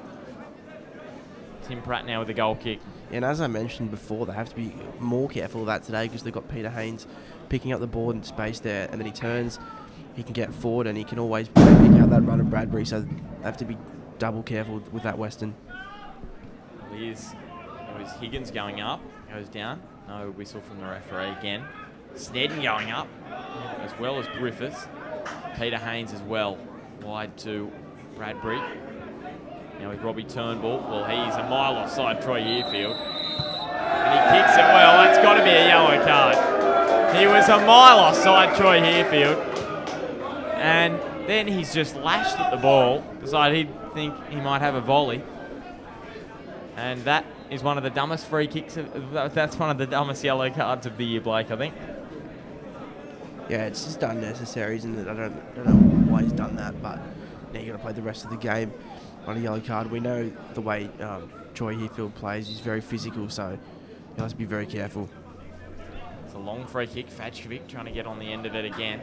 Tim Pratt now with the goal kick. And as I mentioned before, they have to be more careful of that today because they've got Peter Haynes picking up the ball in space there, and then he turns, he can get forward, and he can always pick out that run of Bradbury, so they have to be double careful with that Weston. Well, it was Higgins going up, goes down. No whistle from the referee again. Snedden going up, as well as Griffiths. Peter Haynes as well, wide to Bradbury. Now with Robbie Turnbull. Well, he's a mile offside Troy Herefield. And he kicks it well. That's got to be a yellow card. He was a mile offside Troy Herefield. And then he's just lashed at the ball. Decided he'd think he might have a volley. And that is one of the dumbest free kicks. That's one of the dumbest yellow cards of the year, Blake, I think. Yeah, it's just unnecessary, isn't it? I don't know why he's done that, but now you've got to play the rest of the game on a yellow card. We know the way Troy Herefield plays. He's very physical, so he has to be very careful. It's a long free kick. Fajkovic trying to get on the end of it again.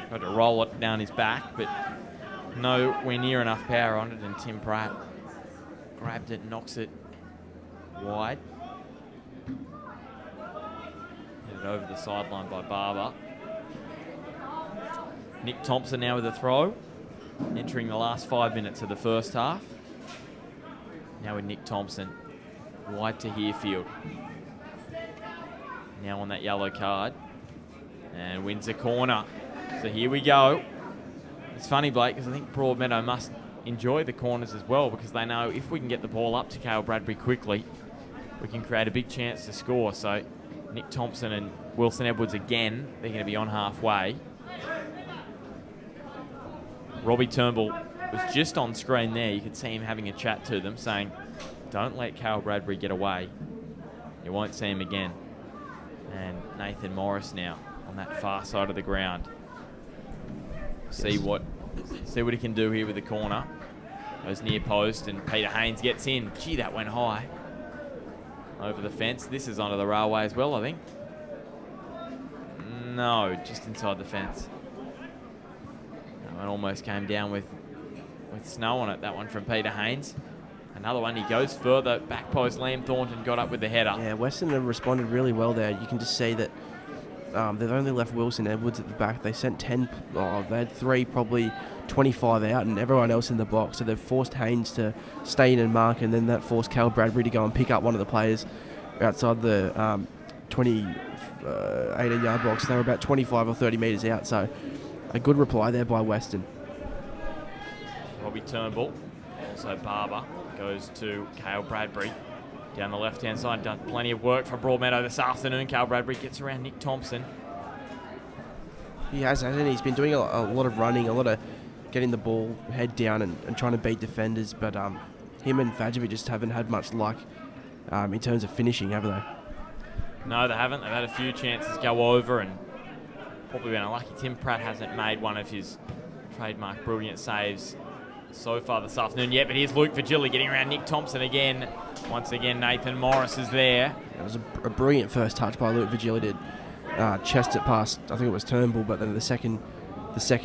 Got to roll it down his back, but nowhere near enough power on it, and Tim Pratt grabbed it, knocks it wide. Headed over the sideline by Barber. Nick Thompson now with a throw, entering the last 5 minutes of the first half. Now with Nick Thompson, wide to Herefield. Now on that yellow card, and wins a corner. So here we go. It's funny, Blake, because I think Broadmeadow must enjoy the corners as well, because they know if we can get the ball up to Cale Bradbury quickly, we can create a big chance to score. So Nick Thompson and Wilson Edwards again, they're going to be on halfway. Robbie Turnbull was just on screen there. You could see him having a chat to them, saying, don't let Cale Bradbury get away. You won't see him again. And Nathan Morris now on that far side of the ground. See what See what he can do here with the corner. Goes near post, and Peter Haynes gets in. Gee, that went high. Over the fence. This is onto the railway as well, I think. No, just inside the fence. That one almost came down with snow on it, that one from Peter Haynes. Another one, he goes further. Back post, Liam Thornton got up with the header. Yeah, Weston have responded really well there. You can just see that they've only left Wilson Edwards at the back. They sent 10, they had 3, probably 25 out, and everyone else in the box. So they've forced Haynes to stay in and mark, and then that forced Cal Bradbury to go and pick up one of the players outside the 18-yard box. They were about 25 or 30 metres out, so a good reply there by Weston. Robbie Turnbull, also Barber, goes to Cale Bradbury. Down the left-hand side, done plenty of work for Broadmeadow this afternoon. Cale Bradbury gets around Nick Thompson. He has, hasn't he? He's been doing a lot of running, a lot of getting the ball head down and trying to beat defenders, but him and Fajovic just haven't had much luck in terms of finishing, have they? No, they haven't. They've had a few chances go over and probably been unlucky. Tim Pratt hasn't made one of his trademark brilliant saves so far this afternoon yet, but here's Luke Vigili getting around Nick Thompson again. Once again, Nathan Morris is there. It was a brilliant first touch by Luke Vigili. Did chest it past, I think it was Turnbull, but then the second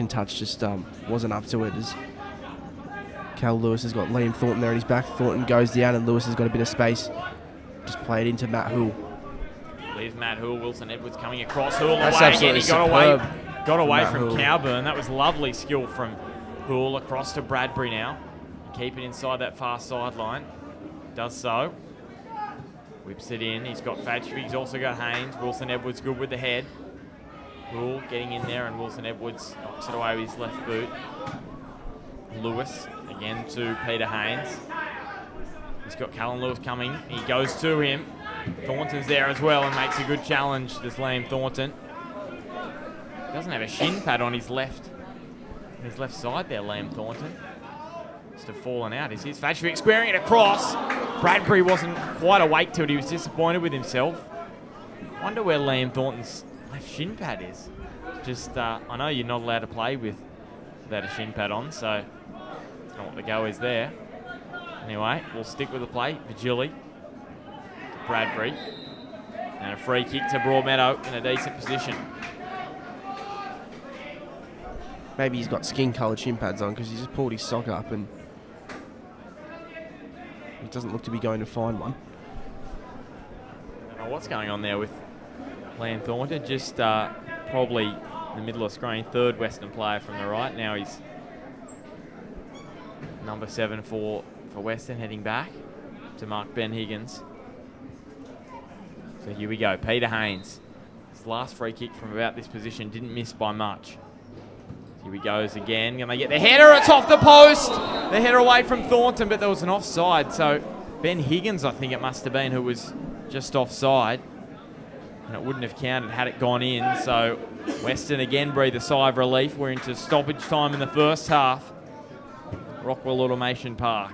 touch just wasn't up to it. As Cal Lewis has got Liam Thornton there in his back. Thornton goes down and Lewis has got a bit of space. Just play it into Matt Hoole. Leaves Matt Hoole. Wilson Edwards coming across. Hoole That's away again. He absolutely got away Matt from Hoole. Cowburn. That was lovely skill from Hoole across to Bradbury now. Keep it inside that far sideline. Does so. Whips it in. He's got Fajovic. He's also got Haynes. Wilson Edwards good with the head. Hoole getting in there, and Wilson Edwards knocks it away with his left boot. Lewis again to Peter Haynes. He's got Callan Lewis coming. He goes to him. Thornton's there as well and makes a good challenge, this Liam Thornton. Doesn't have a shin pad on his left side there, Liam Thornton. Must have fallen out. Here's Fajovic squaring it across. Bradbury wasn't quite awake to it. He was disappointed with himself. Wonder where Liam Thornton's left shin pad is. Just, I know you're not allowed to play without a shin pad on, so that's not what the go is there. Anyway, we'll stick with the play. Vigili to Bradbury. And a free kick to Broadmeadow in a decent position. Maybe he's got skin-coloured shin pads on because he just pulled his sock up and he doesn't look to be going to find one. I don't know what's going on there with Liam Thornton. Just probably in the middle of the screen, third Western player from the right. Now he's number 7 for Weston, heading back to mark Ben Higgins. So here we go. Peter Haynes. His last free kick from about this position didn't miss by much. Here he goes again. Going to get the header. It's off the post. The header away from Thornton, but there was an offside. So Ben Higgins, I think it must have been, who was just offside. And it wouldn't have counted had it gone in. So Weston again breathed a sigh of relief. We're into stoppage time in the first half. Rockwell Automation Park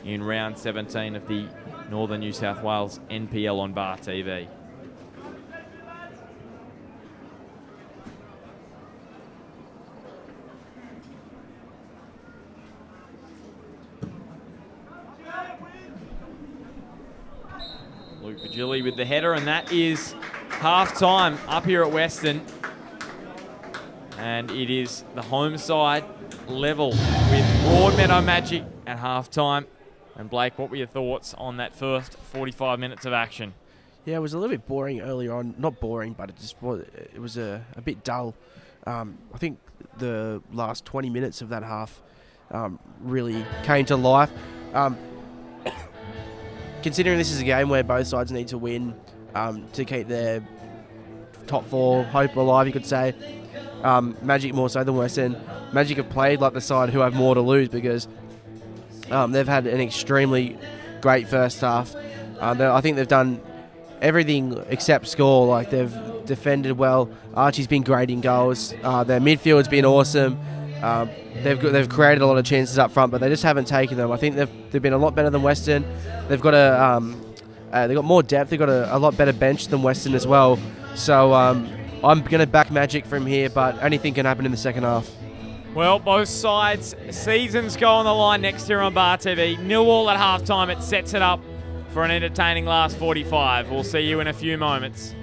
in round 17 of the Northern New South Wales NPL on Bar TV. Luke Vigili with the header, and that is half-time up here at Weston. And it is the home side level with Broadmeadow Magic at half-time. And Blake, what were your thoughts on that first 45 minutes of action? Yeah, it was a little bit boring earlier on. Not boring, but it was a bit dull. I think the last 20 minutes of that half really came to life. Considering this is a game where both sides need to win to keep their top 4 hope alive, you could say. Magic more so than Western. Magic have played like the side who have more to lose because they've had an extremely great first half. I think they've done everything except score. Like, they've defended well. Archie's been great in goals. Their midfield's been awesome. They've created a lot of chances up front, but they just haven't taken them. I think they've been a lot better than Western. They've got they've got more depth. They've got a lot better bench than Western as well. So I'm going to back Magic from here, but anything can happen in the second half. Well, both sides, seasons go on the line next year on Bar TV. 0-0 at halftime. It sets it up for an entertaining last 45. We'll see you in a few moments.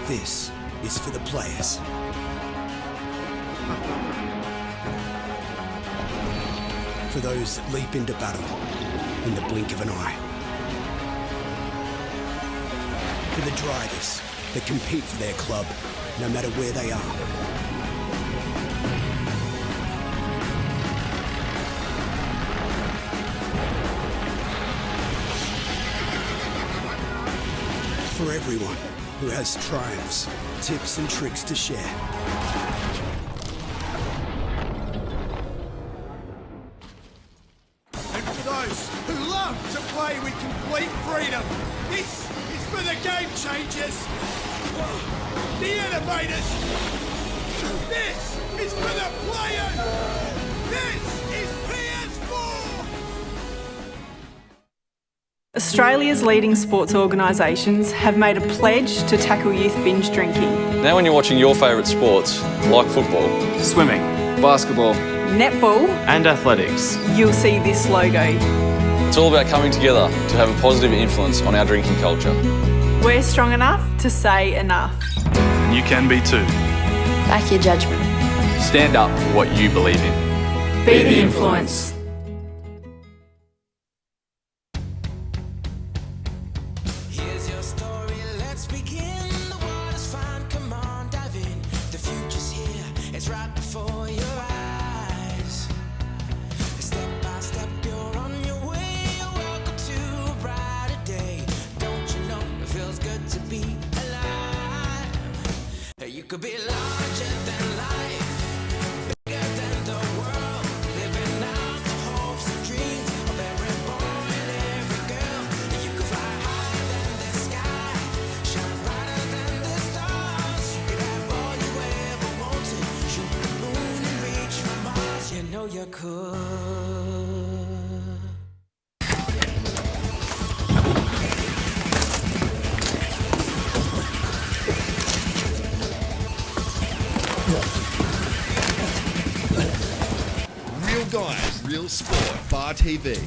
This is for the players. For those that leap into battle in the blink of an eye. For the drivers that compete for their club, no matter where they are. For everyone who has triumphs, tips and tricks to share. And for those who love to play with complete freedom, this is for the game changers, the innovators. This is for the players. This is PS4. Australia's leading sports organisations have made a pledge to tackle youth binge drinking. Now when you're watching your favourite sports, like football, swimming, basketball, netball and athletics, you'll see this logo. It's all about coming together to have a positive influence on our drinking culture. We're strong enough to say enough. and you can be too. Back your judgment. Stand up for what you believe in. Be the influence. Here's your story, let's begin. The water's fine, come on, dive in. The future's here, it's right before your eyes. Step by step, you're on your way. Welcome to a brighter day. Don't you know it feels good to be alive? You could be larger than life, bigger than the world, living out the hopes and dreams of every boy and every girl. You could fly higher than the sky, shine brighter than the stars. You could have all you ever wanted, shoot the moon and reach for Mars. You know you could. Real guys, real sport. Bar TV.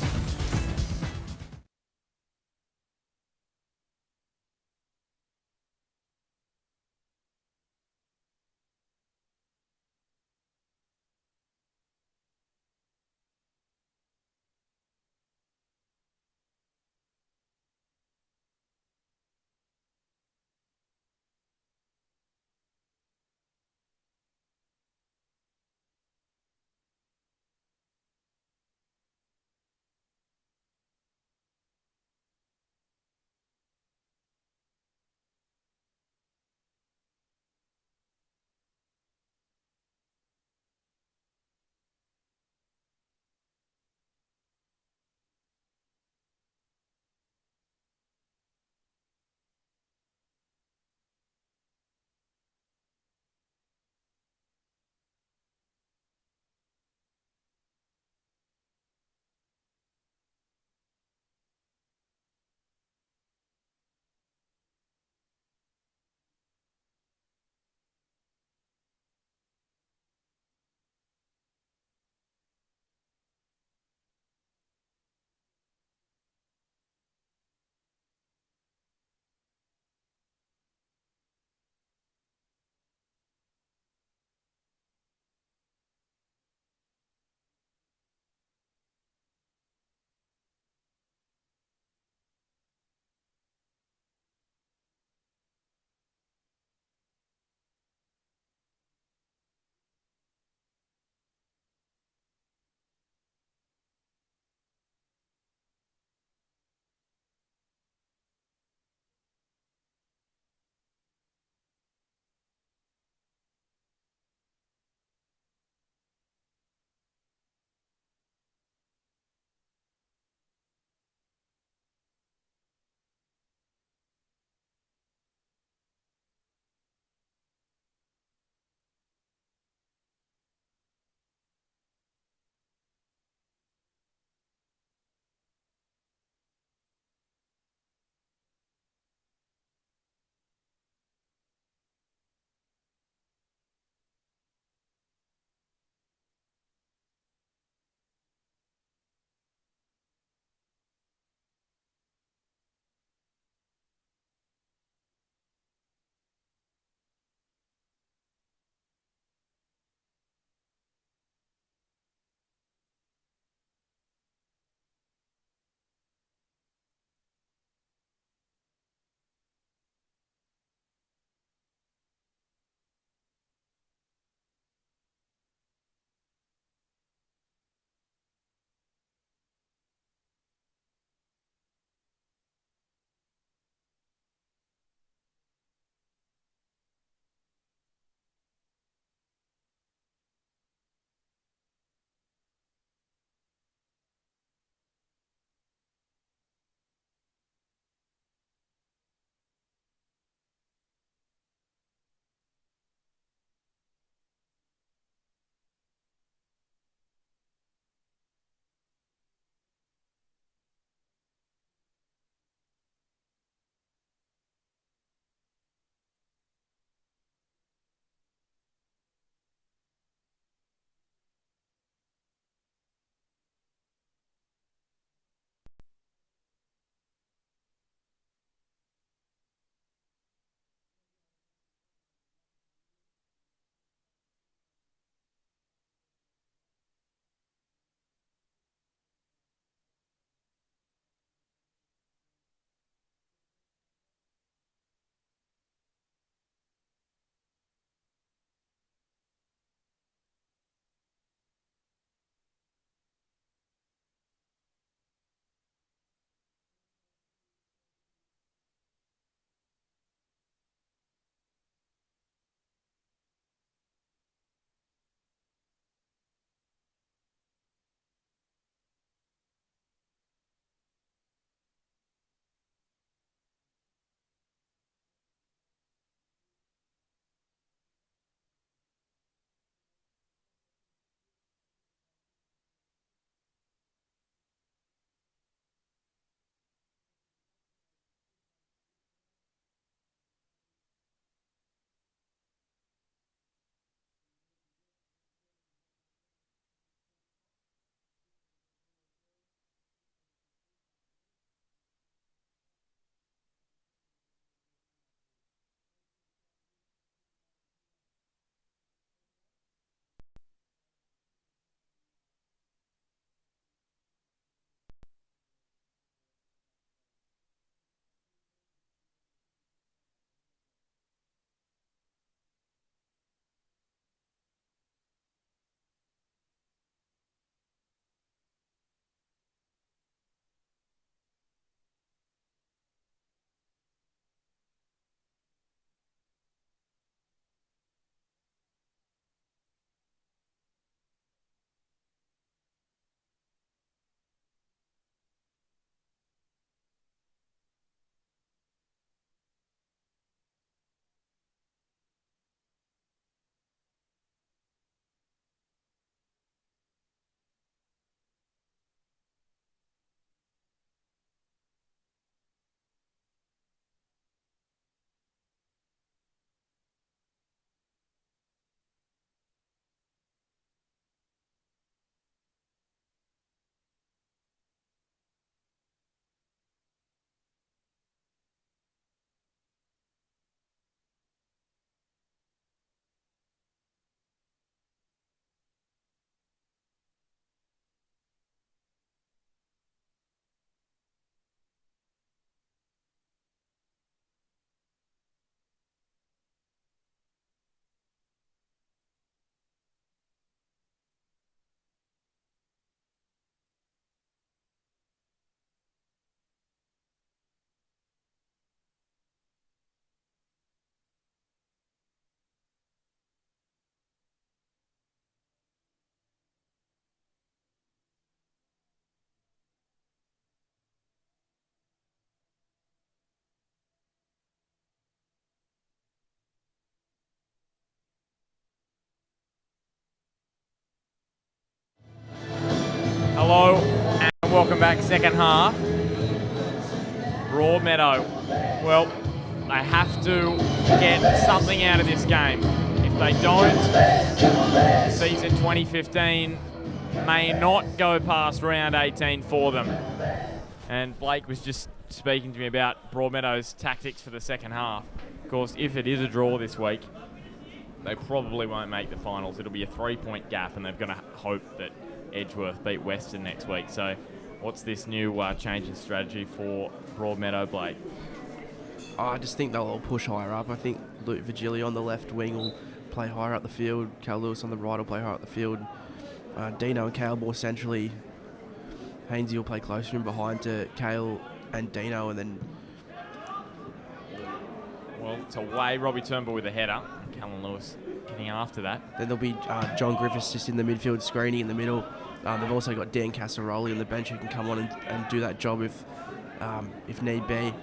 welcome back. Second half. Broadmeadow. Well, they have to get something out of this game. If they don't, season 2015 may not go past round 18 for them. And Blake was just speaking to me about Broadmeadow's tactics for the second half. Of course, if it is a draw this week, they probably won't make the finals. It'll be a 3-point gap, and they're going to hope that Edgeworth beat Weston next week. So what's this new change in strategy for Broadmeadow, Blake? I just think they'll all push higher up. I think Luke Virgili on the left wing will play higher up the field. Cal Lewis on the right will play higher up the field. Dino and Cale more centrally. Hainsey will play closer in behind to Cale and Dino, and then... Well, it's away. Robbie Turnbull with a header. Callum Lewis getting after that. Then there'll be John Griffiths just in the midfield screening in the middle. They've also got Dan Casaroli on the bench who can come on and do that job if need be.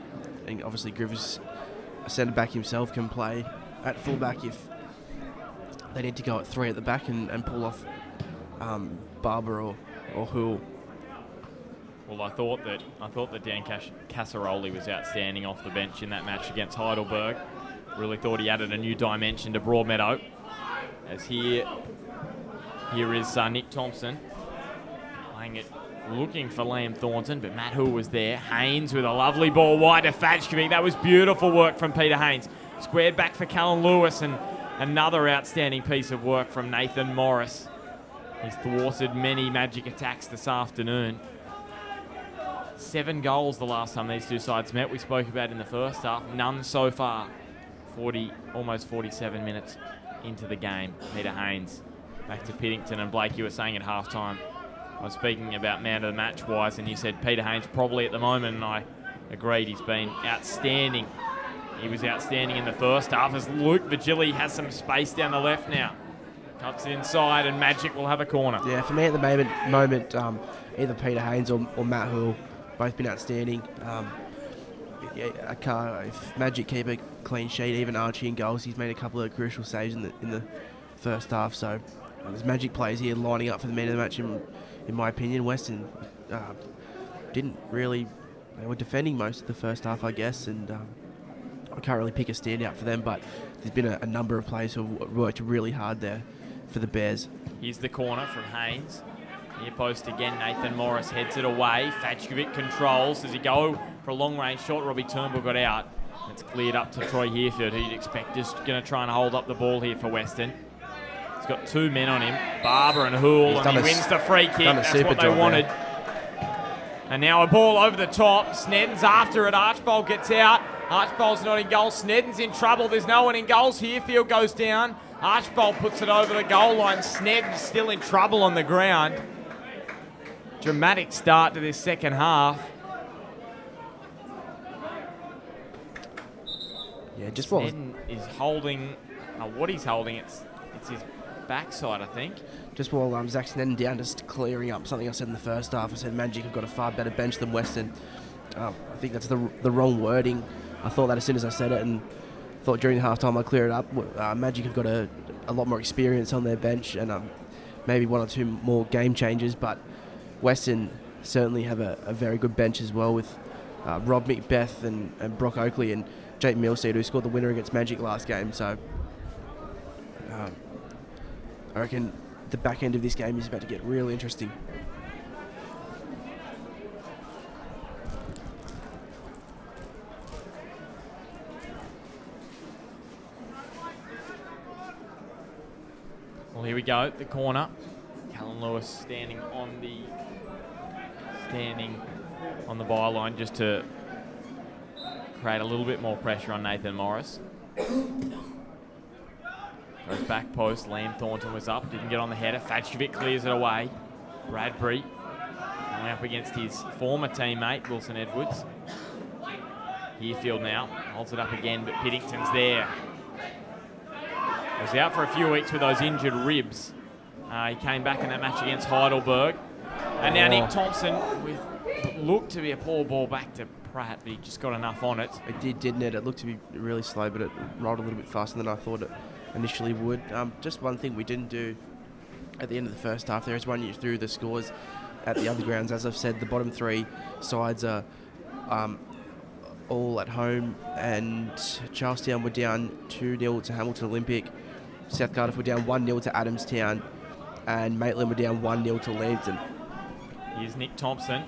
And obviously Griffiths, a centre-back himself, can play at full-back if they need to go at 3 at the back and pull off Barber or Hoole. Well, I thought that Dan Casaroli was outstanding off the bench in that match against Heidelberg. Really thought he added a new dimension to Broadmeadow. As here is Nick Thompson playing it, looking for Liam Thornton, but Matt Hoole was there. Haynes with a lovely ball wide to Fajkovic. That was beautiful work from Peter Haynes. Squared back for Callum Lewis, and another outstanding piece of work from Nathan Morris. He's thwarted many Magic attacks this afternoon. 7 goals the last time these two sides met. We spoke about in the first half. None so far. Almost 47 minutes into the game. Peter Haynes back to Piddington, and Blake, you were saying at halftime, I was speaking about man of the match wise, and you said Peter Haynes probably at the moment, and I agreed. He's been outstanding. He was outstanding in the first half as Luke Virgili has some space down the left now. Cuts it inside, and Magic will have a corner. Yeah, for me at the moment, either Peter Haynes or Matt Hoole, both been outstanding. If Magic keep a clean sheet, even Archie in goals, he's made a couple of crucial saves in the first half. So there's Magic players here lining up for the man of the match. In my opinion, Weston didn't really. They were defending most of the first half, I guess, and I can't really pick a standout for them. But there's been a number of players who have worked really hard there for the Bears. Here's the corner from Haynes. Near post again, Nathan Morris heads it away. Fajkovic controls. Does he go for a long-range shot? Robbie Turnbull got out. It's cleared up to Troy Herefield, who you'd expect is going to try and hold up the ball here for Weston. He's got 2 men on him, Barber and Hoole, and he wins the free kick. That's what they wanted. And now a ball over the top. Snedden's after it. Archbold gets out. Archbold's not in goal. Snedden's in trouble. There's no one in goals. Herefield goes down. Archbold puts it over the goal line. Snedden's still in trouble on the ground. Dramatic start to this second half. Yeah, just Snedden is holding. What he's holding, it's his backside, I think. Just while Zach Snedden down, just clearing up something I said in the first half. I said Magic have got a far better bench than Weston. I think that's the wrong wording. I thought that as soon as I said it, and thought during the half time I'd clear it up. Magic have got a lot more experience on their bench, and maybe 1 or 2 more game changers, but Weston certainly have a very good bench as well, with Rob McBeth and Brock Oakley and Jake Millseed, who scored the winner against Magic last game. So I reckon the back end of this game is about to get real interesting. Well, here we go, the corner. Callum Lewis standing on the byline just to create a little bit more pressure on Nathan Morris. Goes back post. Liam Thornton was up, didn't get on the header. Fajkovic clears it away. Bradbury going up against his former teammate Wilson Edwards. Herefield now holds it up again, but Piddington's there. He was out for a few weeks with those injured ribs. He came back in that match against Heidelberg. And now Nick Thompson with what looked to be a poor ball back to Pratt, but he just got enough on it. It did, didn't it? It looked to be really slow, but it rolled a little bit faster than I thought it initially would. Just one thing we didn't do at the end of the first half there is run you through the scores. at the other grounds. As I've said, the bottom three sides are all at home, and Charlestown were down 2-0 to Hamilton Olympic. South Cardiff were down 1-0 to Adamstown, and Maitland were down 1-0 to Lambton. Here's Nick Thompson.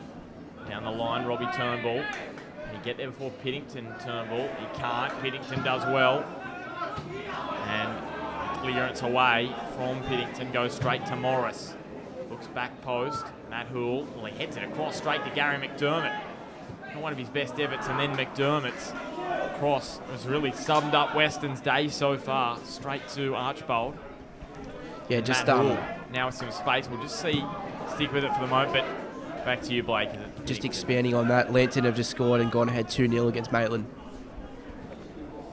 Down the line, Robbie Turnbull. Can he get there before Piddington Turnbull? He can't. Piddington does well. And clearance away from Piddington goes straight to Morris. Looks back post. Matt Hoole. Well, he heads it across straight to Gary McDermott. Not one of his best efforts, and then McDermott's cross has really summed up Weston's day so far. Straight to Archbold. Yeah, just Matt Hoole now with some space. We'll just stick with it for the moment, but back to you, Blake. Just expanding on that, Lambton have just scored and gone ahead 2-0 against Maitland.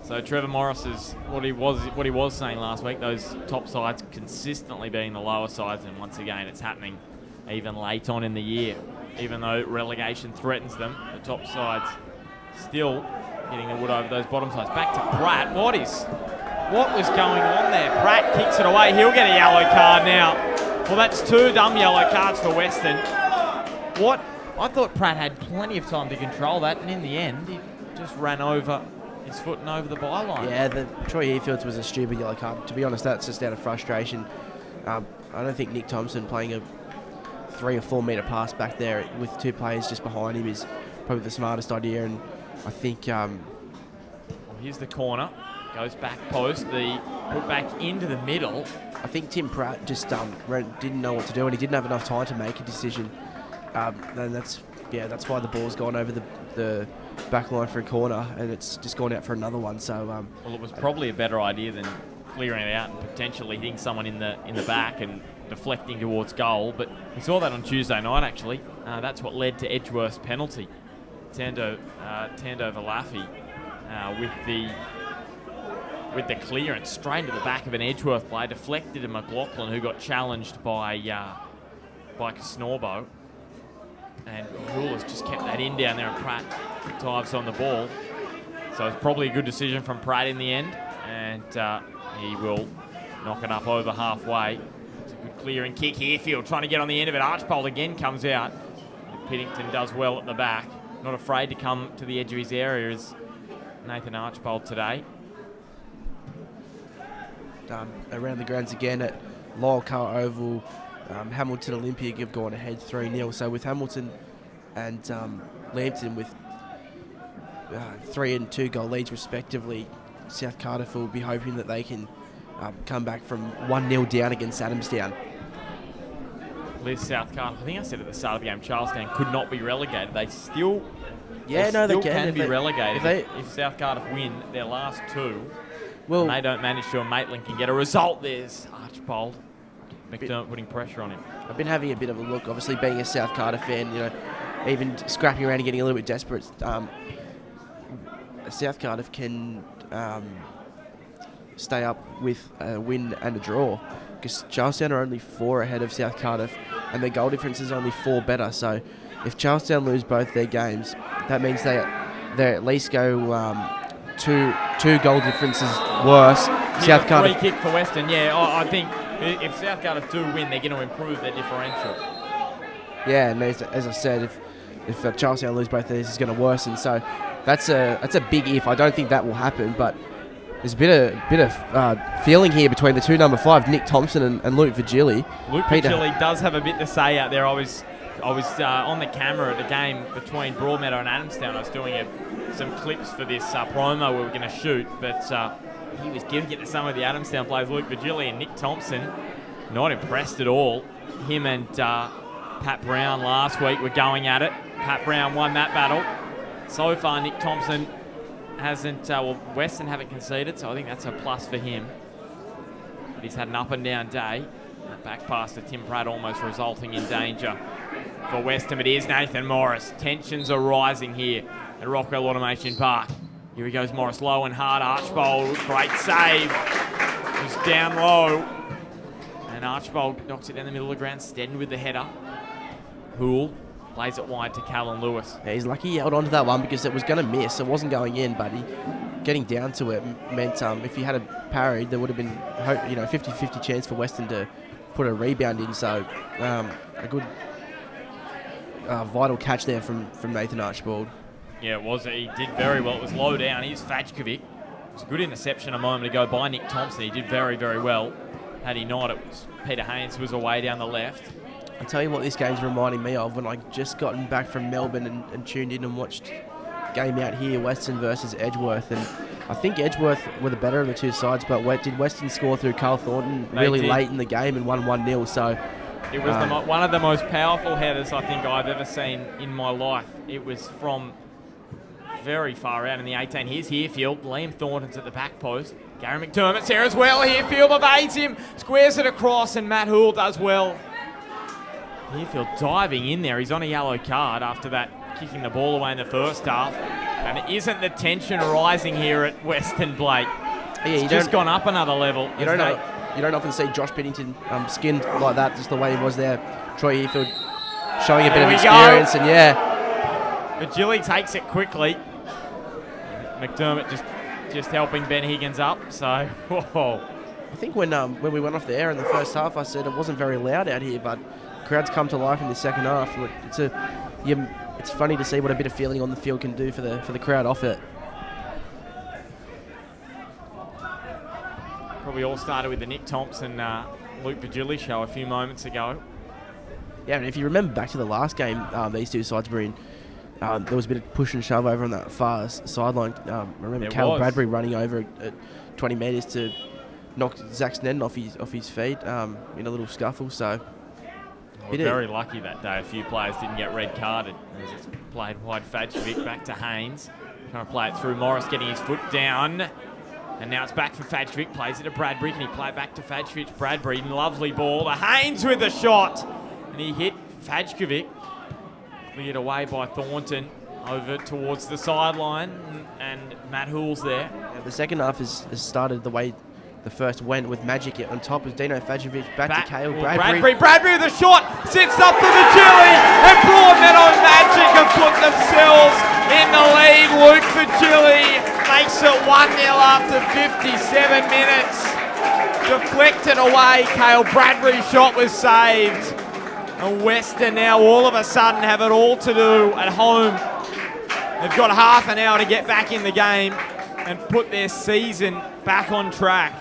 So Trevor Morris is what he was saying last week. Those top sides consistently being the lower sides, and once again, it's happening even late on in the year. Even though relegation threatens them, the top sides still getting the wood over those bottom sides. Back to Pratt. What was going on there? Pratt kicks it away. He'll get a yellow card now. Well, that's 2 dumb yellow cards for Weston. What? I thought Pratt had plenty of time to control that, and in the end, he just ran over his foot and over the byline. Yeah, the Troy Heafields was a stupid yellow card. To be honest, that's just out of frustration. I don't think Nick Thompson playing a 3 or 4 metre pass back there with 2 players just behind him is probably the smartest idea, and I think... Well, here's the corner. Goes back post. The put back into the middle. I think Tim Pratt just didn't know what to do, and he didn't have enough time to make a decision. And that's why the ball's gone over the back line for a corner, and it's just gone out for another one. So well, it was probably a better idea than clearing it out and potentially hitting someone in the back and deflecting towards goal. But we saw that on Tuesday night, actually. That's what led to Edgeworth's penalty. Tando Valafi with the clearance straight into the back of an Edgeworth player, deflected to McLaughlin, who got challenged by Snorbo. And Hoole has just kept that in down there, and Pratt dives on the ball. So it's probably a good decision from Pratt in the end, and he will knock it up over halfway. It's a good clearing kick. Herefield trying to get on the end of it. Archbold again comes out. Piddington does well at the back. Not afraid to come to the edge of his area is Nathan Archbold today. Around the grounds again at Lyle Carr Oval, Hamilton Olympic have gone ahead 3-0. So with Hamilton and Lambton with 3 and 2 goal leads respectively, South Cardiff will be hoping that they can come back from 1-0 down against Adamstown. Liz South Cardiff, I think I said at the start of the game, Charlestown could not be relegated. They still they can be relegated. If South Cardiff win their last 2, and they don't manage to, and Maitland can get a result. There's Archbold. McDermott putting pressure on him. I've been having a bit of a look, obviously being a South Cardiff fan, even scrapping around and getting a little bit desperate. South Cardiff can stay up with a win and a draw, because Charlestown are only 4 ahead of South Cardiff, and their goal difference is only 4 better. So if Charlestown lose both their games, that means they at least go two goal differences worse. South Cardiff free kick for Weston. Yeah, I think if South Cardiff do win, they're going to improve their differential. Yeah, and as I said, if Charlestown lose both of these, it's going to worsen. So that's a big if. I don't think that will happen, but there's a bit of feeling here between the 2 number 5, Nick Thompson and Luke Vigili. Luke Vigili does have a bit to say out there. I was on the camera at the game between Broadmeadow and Adamstown. I was doing some clips for this promo we were going to shoot, but he was giving it to some of the Adamstown players, Luke Vigili and Nick Thompson. Not impressed at all. Him and Pat Brown last week were going at it. Pat Brown won that battle. So far, Nick Thompson hasn't, Weston haven't conceded, so I think that's a plus for him. But he's had an up and down day. That back pass to Tim Pratt almost resulting in danger for Weston. But here's Nathan Morris. Tensions are rising here at Rockwell Automation Park. Here he goes, Morris low and hard. Archbold, great save. Just down low. And Archbold knocks it down the middle of the ground, steady with the header. Hoole plays it wide to Callan Lewis. Yeah, he's lucky he held on to that one because it was going to miss. It wasn't going in, but getting down to it meant if he had a parry, there would have been 50-50 chance for Weston to put a rebound in. So a vital catch there from Nathan Archibald. Yeah, it was. He did very well. It was low down. Here's Fajkovic. It was a good interception a moment ago by Nick Thompson. He did very, very well. Had he not, it was Peter Haynes who was away down the left. I'll tell you what this game's reminding me of when I just gotten back from Melbourne and tuned in and watched game out here, Weston versus Edgeworth. And I think Edgeworth were the better of the two sides, but did Weston score through Carl Thornton really late in the game and won 1-0. So it was one of the most powerful headers I think I've ever seen in my life. It was from very far out in the 18. Here's Herefield. Liam Thornton's at the back post. Gary McDermott's here as well. Herefield evades him, squares it across, and Matt Houle does well. Herefield diving in there. He's on a yellow card after that, kicking the ball away in the first half. And isn't the tension rising here at Weston, Blake? Yeah, it's just gone up another level. You don't often see Josh Pennington skinned like that, just the way he was there. Troy Herefield showing a bit of experience, and But Gilly takes it quickly. McDermott just helping Ben Higgins up. So, whoa. I think when we went off the air in the first half, I said it wasn't very loud out here, but crowds come to life in the second half. It's funny to see what a bit of feeling on the field can do for the crowd off it. Probably all started with the Nick Thompson, Luke Vigili show a few moments ago. Yeah, and if you remember back to the last game, these two sides were in. There was a bit of push and shove over on that far sideline. I remember Cal Bradbury running over at 20 metres to knock Zach Snedden off his feet in a little scuffle. So we're very lucky that day. A few players didn't get red carded as it's played wide. Fajkovic back to Haynes, trying to play it through. Morris getting his foot down, and now it's back for Fajkovic. Plays it to Bradbury. Can he play it back to Fajkovic? Bradbury, lovely ball. The Haynes with the shot, and he hit Fajkovic. Cleared away by Thornton over towards the sideline, and Matt Houle's there. Yeah, the second half has started the way the first went, with Magic on top with Dino Fajkovic back to Cale Bradbury. Bradbury with a shot, sits up for the Chili, and Broadmeadow Magic have put themselves in the lead. Luke Vigili makes it 1-0 after 57 minutes. Deflected away, Cale Bradbury's shot was saved. And Weston now all of a sudden have it all to do at home. They've got half an hour to get back in the game and put their season back on track.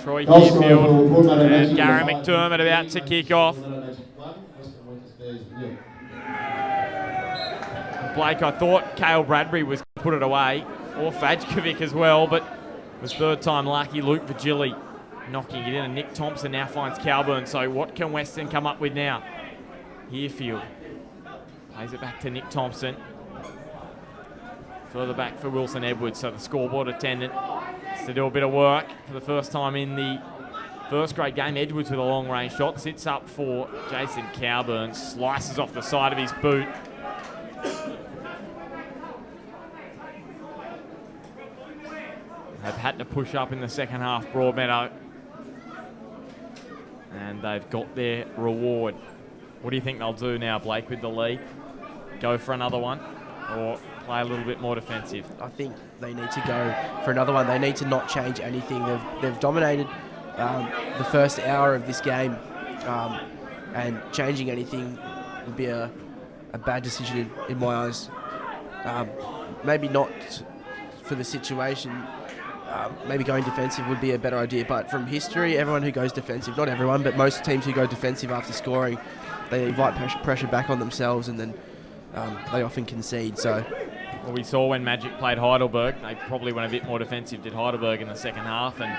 Troy Herefield and Gary McDermott about to kick off. Blake, I thought Cale Bradbury was going to put it away, or Fajkovic as well, but it was third time lucky. Luke Vigili knocking it in, and Nick Thompson now finds Calburn. So what can Weston come up with now? Herefield plays it back to Nick Thompson. Further back for Wilson Edwards, so the scoreboard attendant has to do a bit of work for the first time in the first grade game. Edwards with a long range shot, sits up for Jason Calburn, slices off the side of his boot. They've had to push up in the second half, Broadmeadow. And they've got their reward. What do you think they'll do now, Blake, with the lead? Go for another one, or play a little bit more defensive? I think they need to go for another one. They need to not change anything. They've dominated the first hour of this game, and changing anything would be a bad decision in my eyes. Maybe not for the situation. Maybe going defensive would be a better idea, but from history, everyone who goes defensive, not everyone, but most teams who go defensive after scoring, they invite pressure back on themselves, and then they often concede. So, well, we saw when Magic played Heidelberg, they probably went a bit more defensive, did Heidelberg in the second half, and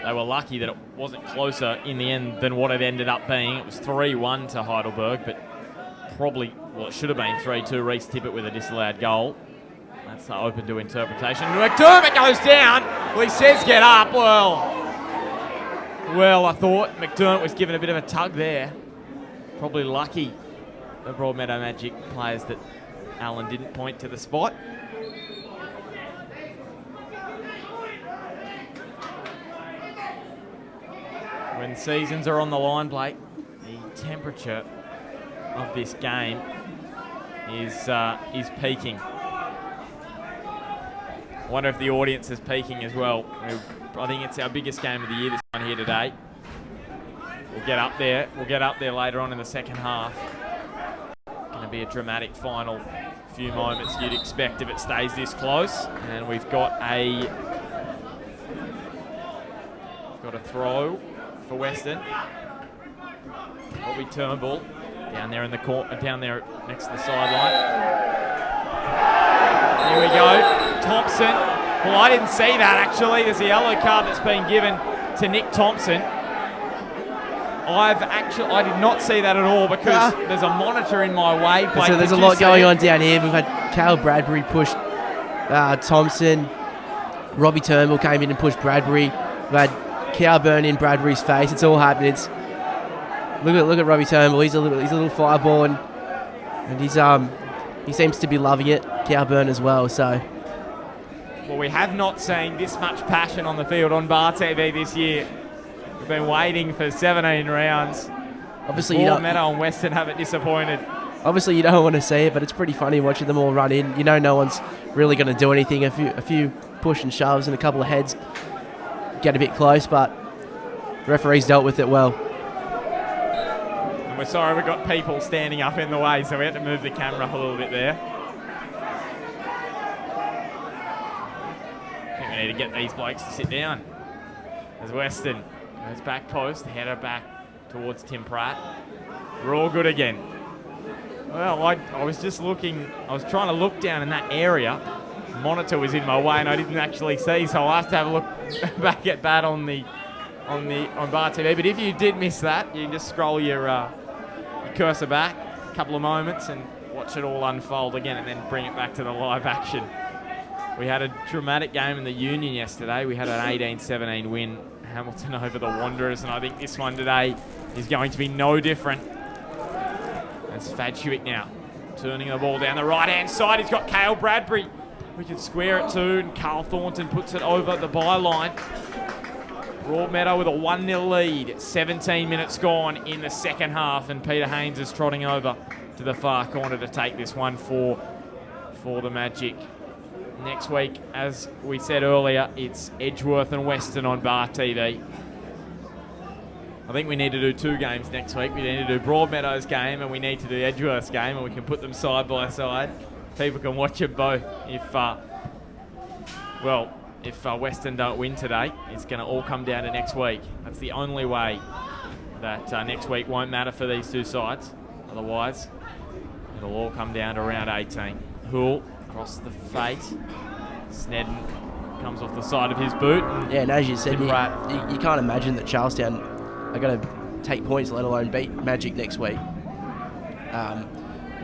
they were lucky that it wasn't closer in the end than what it ended up being. It was 3-1 to Heidelberg, but probably, well, it should have been 3-2. Reece Tippett with a disallowed goal. That's open to interpretation. McDermott goes down. Well, he says get up. Well, I thought McDermott was given a bit of a tug there. Probably lucky, the Broadmeadow Magic players, that Allen didn't point to the spot. When seasons are on the line, Blake, the temperature of this game is peaking. I wonder if the audience is peaking as well. I think it's our biggest game of the year, this one here today. We'll get up there. We'll get up there later on in the second half. Going to be a dramatic final few moments you'd expect if it stays this close. And we've got a throw for Weston. Robbie Turnbull down there in the court, down there next to the sideline. Here we go, Thompson. Well, I didn't see that actually. There's a yellow card that's been given to Nick Thompson. I did not see that at all because there's a monitor in my way. So there's a lot going on down here. We've had Cale Bradbury push Thompson. Robbie Turnbull came in and pushed Bradbury. We've had Cowburn in Bradbury's face. It's all happening. Look at Robbie Turnbull. He's a little fireball and he seems to be loving it. Cowburn as well. So. Well, we have not seen this much passion on the field on Bar TV this year. We've been waiting for 17 rounds. Obviously, Broadmeadow and Weston haven't disappointed. Obviously, you don't want to see it, but it's pretty funny watching them all run in. You know, no one's really going to do anything. A few push and shoves and a couple of heads get a bit close, but the referees dealt with it well. And we're sorry we've got people standing up in the way, so we had to move the camera up a little bit there. I think we need to get these blokes to sit down. As Weston goes back post, header back towards Tim Pratt. We're all good again. Well, I was just looking, I was trying to look down in that area. The monitor was in my way and I didn't actually see, so I'll have to have a look back at that on Bar TV. But if you did miss that, you can just scroll your cursor back a couple of moments and watch it all unfold again and then bring it back to the live action. We had a dramatic game in the Union yesterday. We had an 18-17 win, Hamilton over the Wanderers, and I think this one today is going to be no different. That's Fadchewicz now, turning the ball down the right-hand side. He's got Cale Bradbury. We can square it too, and Carl Thornton puts it over the byline. Broadmeadow with a 1-0 lead. 17 minutes gone in the second half, and Peter Haynes is trotting over to the far corner to take this one for the Magic. Next week, as we said earlier, it's Edgeworth and Weston on Bar TV. I think we need to do 2 games next week. We need to do Broadmeadow's game and we need to do Edgeworth's game, and we can put them side by side. People can watch it both. If Weston don't win today, it's going to all come down to next week. That's the only way that next week won't matter for these two sides. Otherwise, it'll all come down to round 18. Hool across the face. Snedden comes off the side of his boot. Yeah, and as you said, you can't imagine that Charlestown are going to take points, let alone beat Magic next week.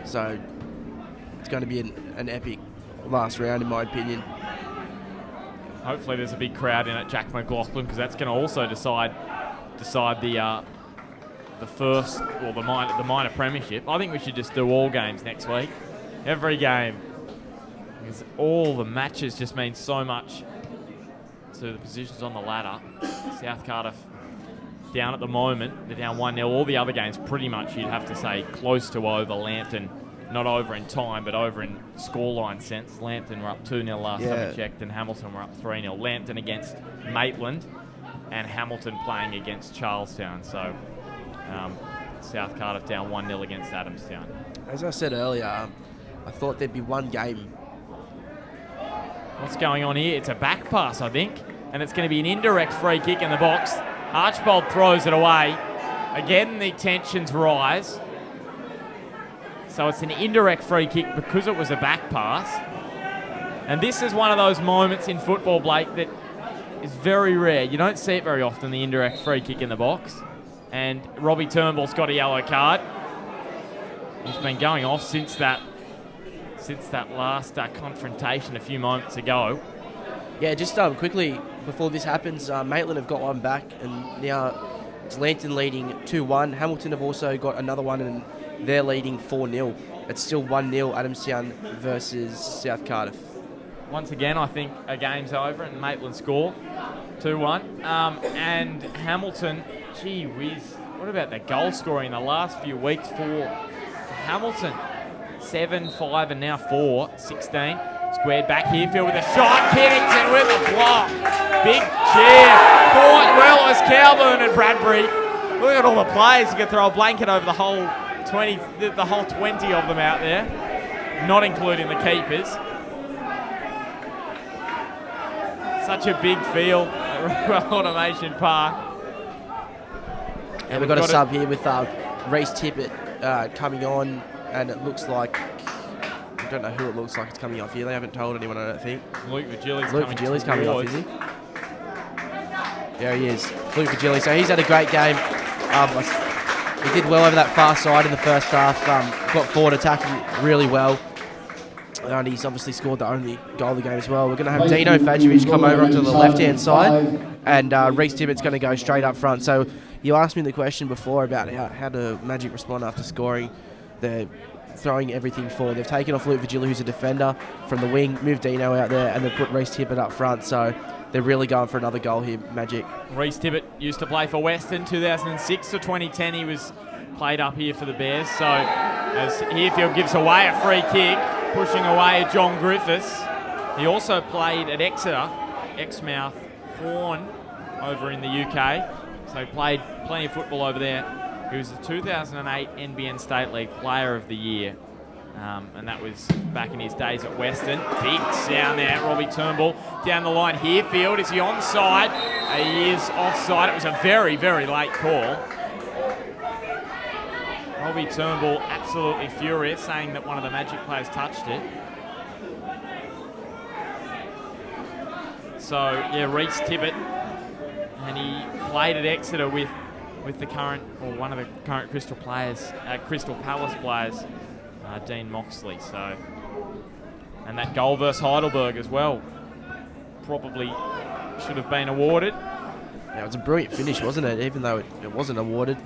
So it's going to be an epic last round, in my opinion. Hopefully there's a big crowd in at Jack McLaughlin, because that's going to also decide the first, or the minor premiership. I think we should just do all games next week. Every game. Because all the matches just mean so much to the positions on the ladder. South Cardiff down at the moment. They're down 1-0. All the other games pretty much, you'd have to say, close to over. Lambton, not over in time, but over in scoreline sense. Lambton were up 2-0 last time I checked, and Hamilton were up 3-0. Lambton against Maitland, and Hamilton playing against Charlestown. So South Cardiff down 1-0 against Adamstown. As I said earlier, I thought there'd be one game. What's going on here? It's a back pass, I think, and it's going to be an indirect free kick in the box. Archbold throws it away. Again, the tensions rise. So it's an indirect free kick because it was a back pass. And this is one of those moments in football, Blake, that is very rare. You don't see it very often, the indirect free kick in the box. And Robbie Turnbull's got a yellow card. He's been going off since that last confrontation a few moments ago. Yeah, just quickly, before this happens, Maitland have got one back, and now it's Lambton leading 2-1. Hamilton have also got another one, and they're leading 4-0. It's still 1-0 Adamstown versus South Cardiff. Once again, I think a game's over, and Maitland score 2-1. And Hamilton, gee whiz, what about the goal scoring in the last few weeks for Hamilton? 7, 5, and now 4, 16. Squared back here, Phil with a shot. Kinnington with a block. Big cheer. Caught well as Calburn and Bradbury. Look at all the players. You could throw a blanket over the whole 20 of them out there, not including the keepers. Such a big field at Automation Park. And we've got a sub here with Reece Tippett coming on, and it looks like, I don't know who it looks like it's coming off here. They haven't told anyone, I don't think. Luke Virgili's coming off, is he? There he is, Luke Virgili. So he's had a great game. He did well over that far side in the first half. Got forward attacking really well. And he's obviously scored the only goal of the game as well. We're going to have Dino Fajovic come over onto the left-hand side, and Reece Tippett's going to go straight up front. So you asked me the question before about how do Magic respond after scoring. They're throwing everything forward. They've taken off Luke Virgili, who's a defender, from the wing, moved Dino out there, and they've put Reece Tippett up front. So they're really going for another goal here, Magic. Reece Tippett used to play for Weston 2006 to 2010. He was played up here for the Bears. So as Herefield gives away a free kick, pushing away John Griffiths. He also played at Exeter, Exmouth, Horn over in the UK. So he played plenty of football over there. He was the 2008 NBN State League Player of the Year. And that was back in his days at Weston. Big sound there, Robbie Turnbull down the line. Herefield, is he onside? He is offside. It was a very, very late call. Robbie Turnbull absolutely furious, saying that one of the Magic players touched it. So, yeah, Reece Tippett, and he played at Exeter with the current, or one of the current Crystal Palace players, Dean Moxley. So, and that goal versus Heidelberg as well probably should have been awarded. Yeah, it was a brilliant finish, wasn't it? Even though it wasn't awarded.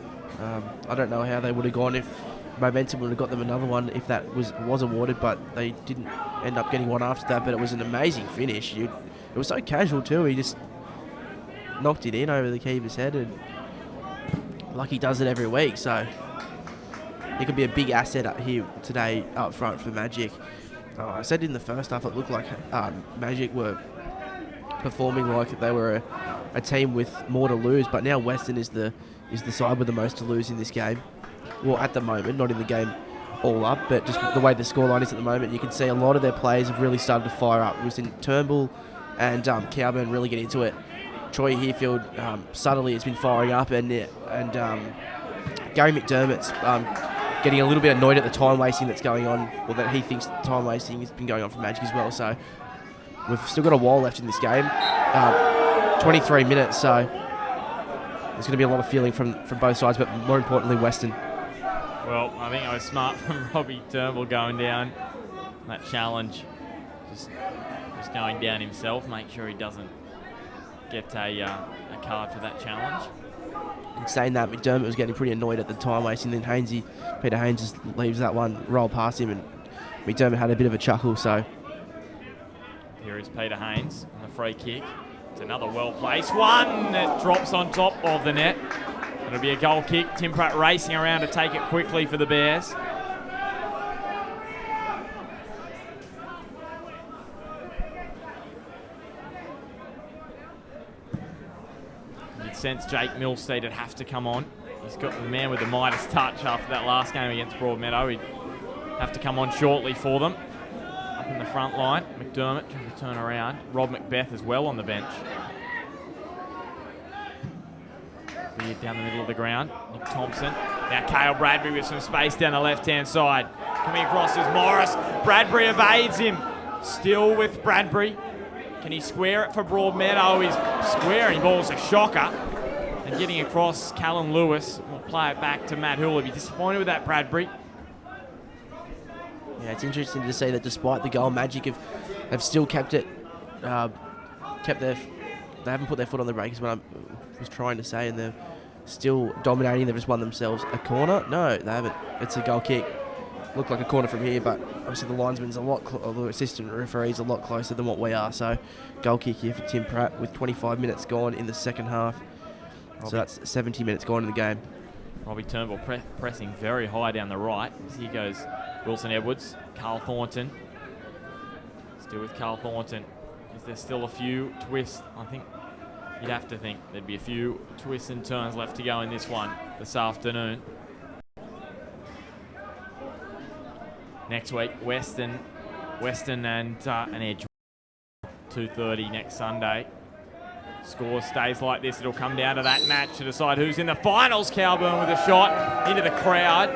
I don't know how they would have gone if Momentum would have got them another one if that was awarded, but they didn't end up getting one after that. But it was an amazing finish. It was so casual too. He just knocked it in over the keeper's head, and like he does it every week. So he could be a big asset up here today up front for Magic. I said in the first half it looked like Magic were performing like they were a team with more to lose, but now Weston is the side with the most to lose in this game. Well, at the moment, not in the game all up, but just the way the scoreline is at the moment, you can see a lot of their players have really started to fire up. It was in Turnbull and Cowburn really get into it. Troy Herefield subtly has been firing up, and Gary McDermott's getting a little bit annoyed at the time wasting that's going on, or that he thinks time wasting has been going on for Magic as well. So we've still got a while left in this game, 23 minutes. So there's going to be a lot of feeling from both sides, but more importantly, Weston. Well, I think I was smart from Robbie Turnbull going down that challenge. Just going down himself, make sure he doesn't get a card for that challenge. In saying that, McDermott was getting pretty annoyed at the time wasting. Then Peter Haynes just leaves that one roll past him, and McDermott had a bit of a chuckle. So here is Peter Haynes on the free kick. It's another well-placed one that drops on top of the net. It'll be a goal kick. Tim Pratt racing around to take it quickly for the Bears. You'd sense Jake Milstead would have to come on. He's got the man with the Midas touch after that last game against Broadmeadow. He'd have to come on shortly for them. Up in the front line, McDermott trying to turn around. Rob Macbeth as well on the bench. Weird down the middle of the ground. Nick Thompson. Now Cale Bradbury with some space down the left-hand side. Coming across is Morris. Bradbury evades him. Still with Bradbury. Can he square it for Broadmeadow? He's squaring. Ball's a shocker. And getting across, Callum Lewis will play it back to Matt Hill. He'll be disappointed with that, Bradbury. Yeah, it's interesting to see that despite the goal, Magic have still kept it, they haven't put their foot on the brake is what I was trying to say, and they're still dominating. They've just won themselves a corner. No, they haven't. It's a goal kick. Looked like a corner from here, but obviously the linesman's the assistant referee's a lot closer than what we are. So goal kick here for Tim Pratt with 25 minutes gone in the second half. So that's 70 minutes gone in the game. Robbie Turnbull pressing very high down the right. As here goes Wilson Edwards, Carl Thornton. He's Still with Carl Thornton. Is there still a few twists? I think you'd have to think there'd be a few twists and turns left to go in this one this afternoon. Next week, Weston and Edge. 2:30 next Sunday. Score stays like this, it'll come down to that match to decide who's in the finals. Calburn with a shot into the crowd.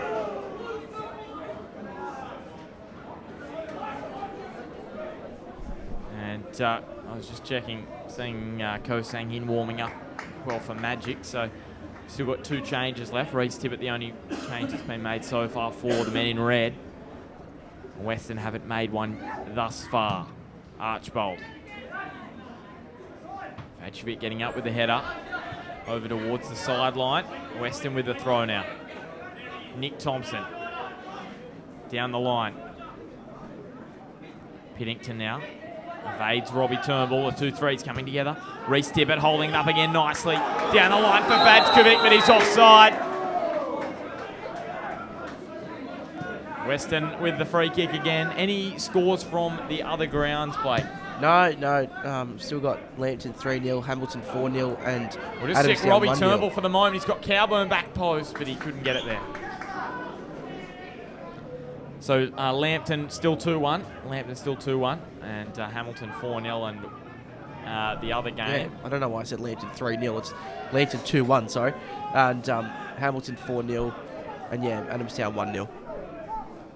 And I was just checking, seeing Ko Sang Hin warming up well for Magic, so still got 2 changes left. Reese Tippett, the only change that's been made so far for the men in red. Weston haven't made one thus far. Archbold. Fadjevic getting up with the header over towards the sideline. Weston with the throw now. Nick Thompson down the line. Piddington now evades Robbie Turnbull. The 2-3s coming together. Reese Tippett holding it up again nicely. Down the line for Fadjevic, but he's offside. Weston with the free kick again. Any scores from the other grounds, Blake? No. Still got Lambton 3-0, Hamilton 4-0, and we'll just check Robbie Turnbull for the moment. He's got Calburn back post, but he couldn't get it there. So Lambton still 2-1. And Hamilton 4-0, and the other game. Yeah, I don't know why I said Lambton 3-0. It's Lambton 2-1, sorry. And Hamilton 4-0, and Adamstown 1-0.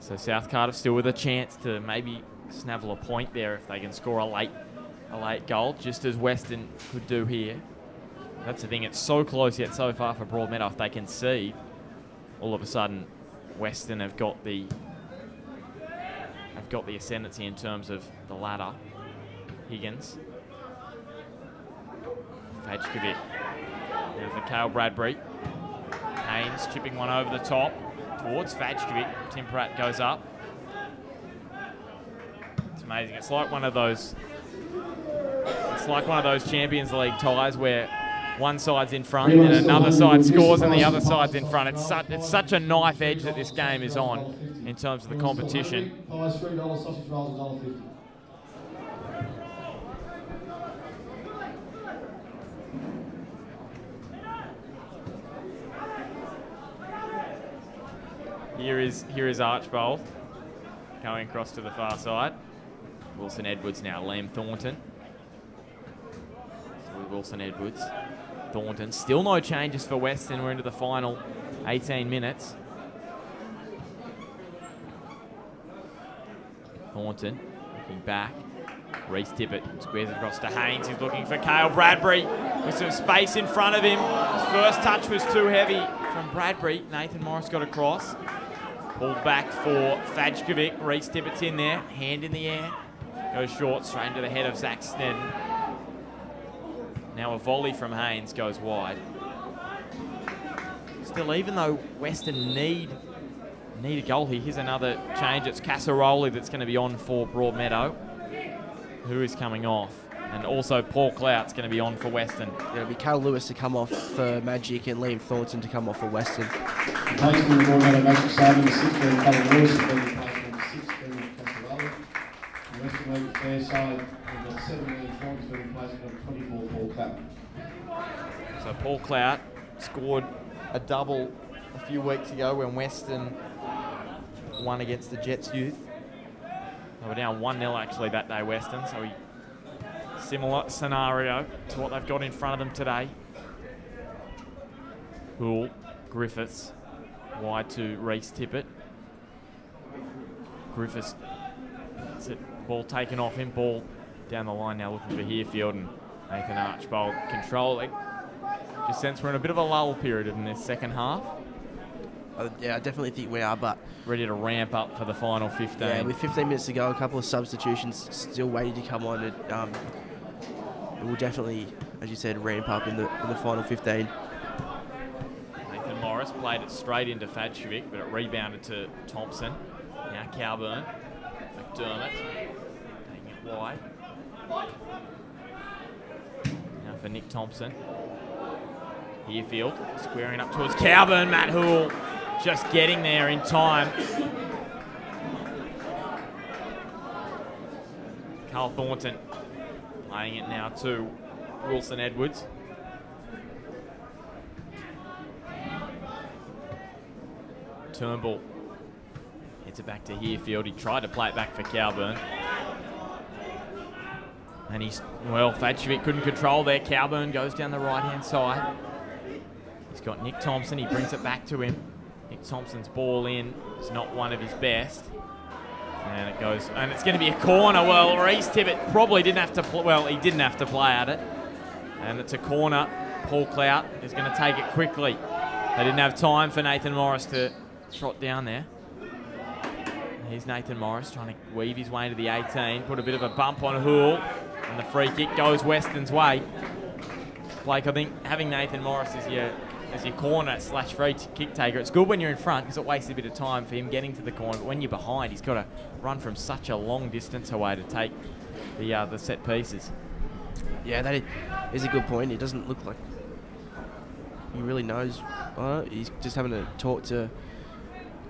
So South Cardiff still with a chance to maybe snavel a point there if they can score a late goal, just as Weston could do here. That's the thing, it's so close yet so far for Broadmeadow. If they concede, all of a sudden Weston have got the ascendancy in terms of the ladder. Higgins. Fadjevic. Now for Cale Bradbury. Haynes chipping one over the top towards Fadjevic. Tim Pratt goes up. It's amazing. It's like one of those Champions League ties where one side's in front and another side scores and the other side's in front. It's such a knife edge that this game is on in terms of the competition. Here is Archbold going across to the far side. Wilson Edwards now, Liam Thornton. So with Wilson Edwards, Thornton. Still no changes for Weston. We're into the final 18 minutes. Thornton looking back. Reese Tippett squares it across to Haynes. He's looking for Cale Bradbury with some space in front of him. His first touch was too heavy from Bradbury. Nathan Morris got across. Pulled back for Fadjevic. Reese Tippett's in there. Hand in the air. Goes short, straight into the head of Zach Snedden. Now a volley from Haynes goes wide. Still, even though Weston need a goal here, here's another change. It's Casaroli that's going to be on for Broadmeadow, who is coming off. And also Paul Clout's going to be on for Weston. It'll be Carl Lewis to come off for Magic and Liam Thornton to come off for Weston. Replacement of Broadmeadow Magic side number 16, Carl Lewis, has been replaced number 16, Casaroli. The Western League fair side number 17, Thornton's been replaced number 24, Paul Clout. So Paul Clout scored a double a few weeks ago when Weston won against the Jets youth. They were down 1-0 actually that day, Weston, so similar scenario to what they've got in front of them today. Houle, Griffiths, wide to Reese Tippett. Griffiths, that's it, ball taken off him, ball down the line now looking for Herefield, and Nathan Archbold controlling. Just sense we're in a bit of a lull period in this second half. Yeah, I definitely think we are, but ready to ramp up for the final 15. Yeah, with 15 minutes to go, a couple of substitutions still waiting to come on. It will definitely, as you said, ramp up in the final 15. Nathan Morris played it straight into Fadjevic, but it rebounded to Thompson. Now Calburn, McDermott, taking it wide. Now for Nick Thompson. Herefield squaring up towards Calburn. Matt Houle just getting there in time. Carl Thornton playing it now to Wilson Edwards. Turnbull heads it back to Herefield. He tried to play it back for Cowburn. And Fadjevic couldn't control there. Cowburn goes down the right-hand side. He's got Nick Thompson. He brings it back to him. Nick Thompson's ball in. It's not one of his best. And it goes, and it's going to be a corner. Well, Reece Tibbett probably didn't have to, he didn't have to play at it. And it's a corner. Paul Clout is going to take it quickly. They didn't have time for Nathan Morris to trot down there. Here's Nathan Morris trying to weave his way into the 18, put a bit of a bump on Hoole, and the free kick goes Weston's way. Blake, I think having Nathan Morris as your corner / free kick taker, it's good when you're in front because it wastes a bit of time for him getting to the corner, but when you're behind, he's got to run from such a long distance away to take the set pieces. Yeah, that is a good point. It doesn't look like he really knows. He's just having to talk to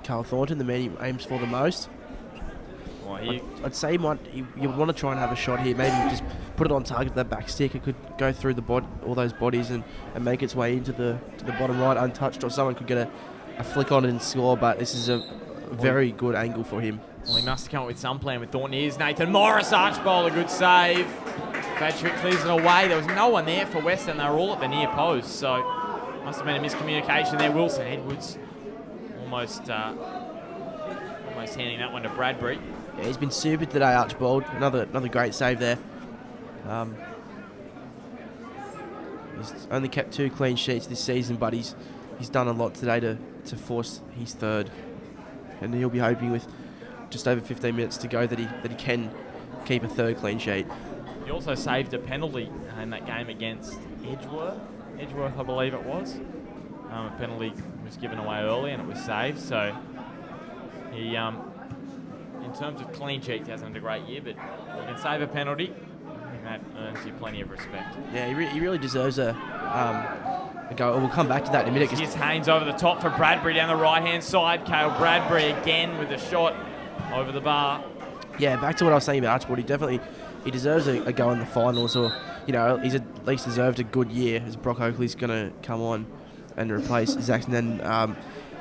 Carl Thornton, the man he aims for the most. Well, I'd say you want to try and have a shot here. Maybe just put it on target, that back stick. It could go through all those bodies and make its way into the bottom right untouched, or someone could get a flick on it and score, but this is a very good angle for him. Well, he must have come up with some plan with Thornton. Here's Nathan Morris, Archbold, a good save. Fadjevic clears it away. There was no one there for Weston. They were all at the near post, so must have been a miscommunication there. Wilson Edwards almost handing that one to Bradbury. Yeah, he's been super today, Archbold. Another great save there. He's only kept 2 clean sheets this season, but he's done a lot today to force his third, and he'll be hoping with just over 15 minutes to go that he can keep a third clean sheet. He also saved a penalty in that game against Edgeworth, I believe it was. A penalty was given away early and it was saved, so he, in terms of clean sheets, he hasn't had a great year, but you can save a penalty, and that earns you plenty of respect. Yeah, he really deserves a go. We'll come back to that in a minute. Here's Haynes over the top for Bradbury down the right-hand side. Cale Bradbury again with a shot over the bar. Yeah, back to what I was saying about Archibald. He deserves a go in the finals, or he's at least deserved a good year, as Brock Oakley's going to come on and replace Zaxton. And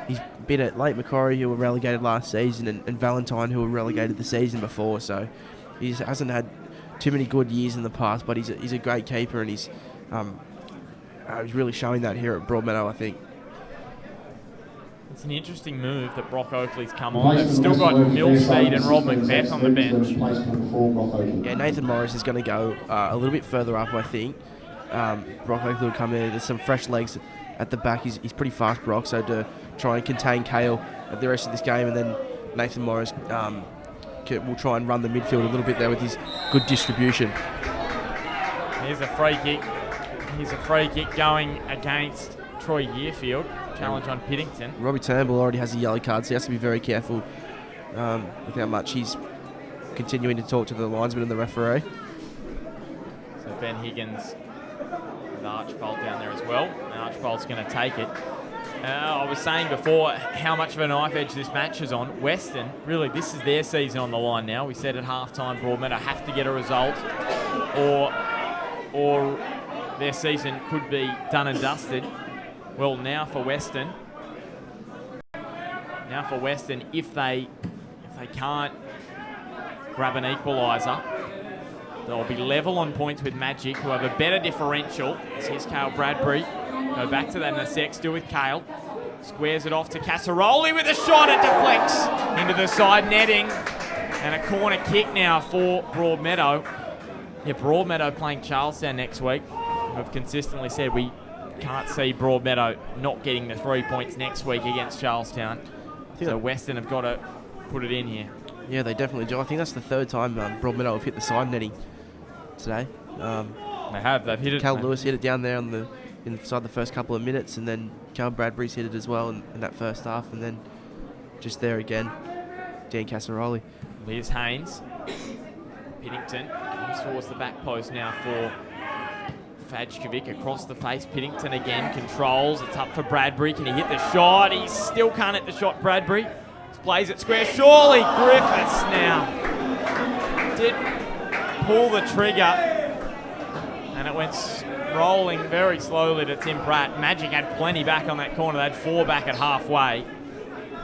he's been at Lake Macquarie, who were relegated last season, and Valentine, who were relegated the season before. So he hasn't had too many good years in the past, but he's a great keeper, and he's really showing that here at Broadmeadow, I think. It's an interesting move that Brock Oakley's come on. They've still got Millspeed and Rob Macbeth on the bench. Yeah, Nathan Morris is going to go a little bit further up, I think. Brock Oakley will come in. There's some fresh legs at the back. He's pretty fast, Brock, so to try and contain Cale at the rest of this game, and then Nathan Morris will try and run the midfield a little bit there with his good distribution. Here's a free kick. Here's a free kick going against Troy Yearfield. Challenge on Piddington. Robbie Turnbull already has a yellow card, so he has to be very careful with how much he's continuing to talk to the linesman and the referee. So Ben Higgins with Archbold down there as well. And Archbold's going to take it. I was saying before how much of a knife edge this match is on. Weston, really, this is their season on the line now. We said at halftime, Broadmeadow have to get a result, or their season could be done and dusted. Well, now for Weston, if they can't grab an equaliser, they'll be level on points with Magic, who have a better differential. Here's Cale Bradbury. Go back to that in a sec, still with Cale. Squares it off to Casaroli with a shot. It deflects into the side netting. And a corner kick now for Broadmeadow. Yeah, Broadmeadow playing Charlestown next week. We've consistently said we can't see Broadmeadow not getting the 3 points next week against Charlestown. So Weston have got to put it in here. Yeah, they definitely do. I think that's the third time Broadmeadow have hit the side netting today. They have. They've hit it. Cal Lewis hit it down there inside the first couple of minutes, and then Cal Bradbury's hit it as well in that first half, and then just there again, Dan Casaroli. Here's Haynes. Piddington comes towards the back post now for Fadjevic across the face. Piddington again controls. It's up for Bradbury. Can he hit the shot? He still can't hit the shot, Bradbury. Plays it square. Surely Griffiths now. pull the trigger, and it went rolling very slowly to Tim Pratt. Magic had plenty back on that corner. They had 4 back at halfway.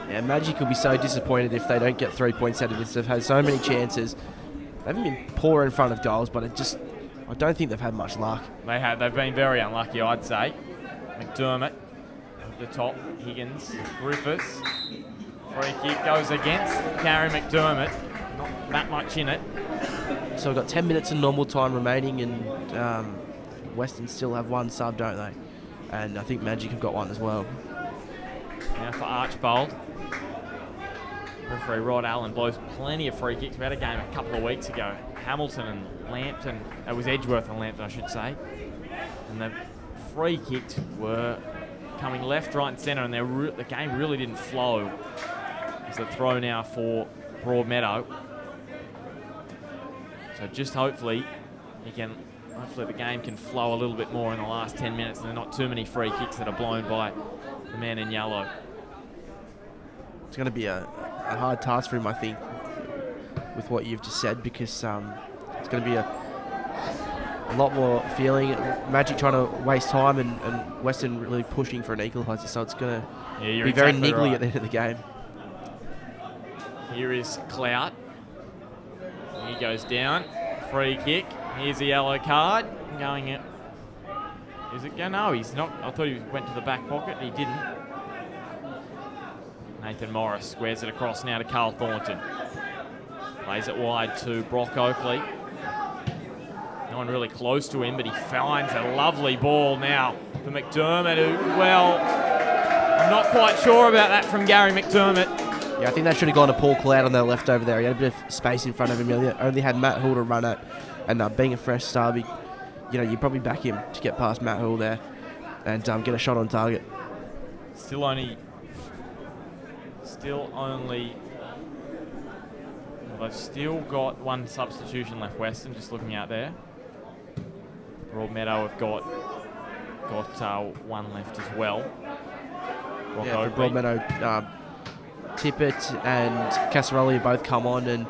Yeah, Magic will be so disappointed if they don't get 3 points out of this. They've had so many chances. They haven't been poor in front of goals, but I don't think they've had much luck. They've been very unlucky, I'd say. McDermott over the top. Higgins, Griffiths. Free kick goes against Gary McDermott. Not that much in it. So we've got 10 minutes of normal time remaining, and Weston still have 1 sub, don't they? And I think Magic have got 1 as well. Now for Archbold. Referee Rod Allen blows plenty of free kicks. We had a game a couple of weeks ago. Hamilton and Lambton. It was Edgeworth and Lambton, I should say. And the free kicks were coming left, right and centre, and the game really didn't flow. It's a throw now for Broadmeadow. So just hopefully the game can flow a little bit more in the last 10 minutes, and there are not too many free kicks that are blown by the man in yellow. It's going to be a hard task for him, I think, with what you've just said, because it's going to be a lot more feeling. Magic trying to waste time, and Weston really pushing for an equaliser, so it's going to be very niggly at the end of the game. Here is Clout. He goes down. Free kick. Here's a yellow card. Going in. Is it going? No, he's not. I thought he went to the back pocket. He didn't. Nathan Morris squares it across now to Carl Thornton. Plays it wide to Brock Oakley. No one really close to him, but he finds a lovely ball now for McDermott, who, well, I'm not quite sure about that from Gary McDermott. Yeah, I think that should have gone to Paul Cloud on the left over there. He had a bit of space in front of him. He only had Matt Hull to run at, and being a fresh star, you probably back him to get past Matt Hull there and get a shot on target. Still only. Well, they've still got 1 substitution left. Weston, just looking out there. Broadmeadow have got 1 left as well. For Broadmeadow, Tippett and Casaroli have both come on, and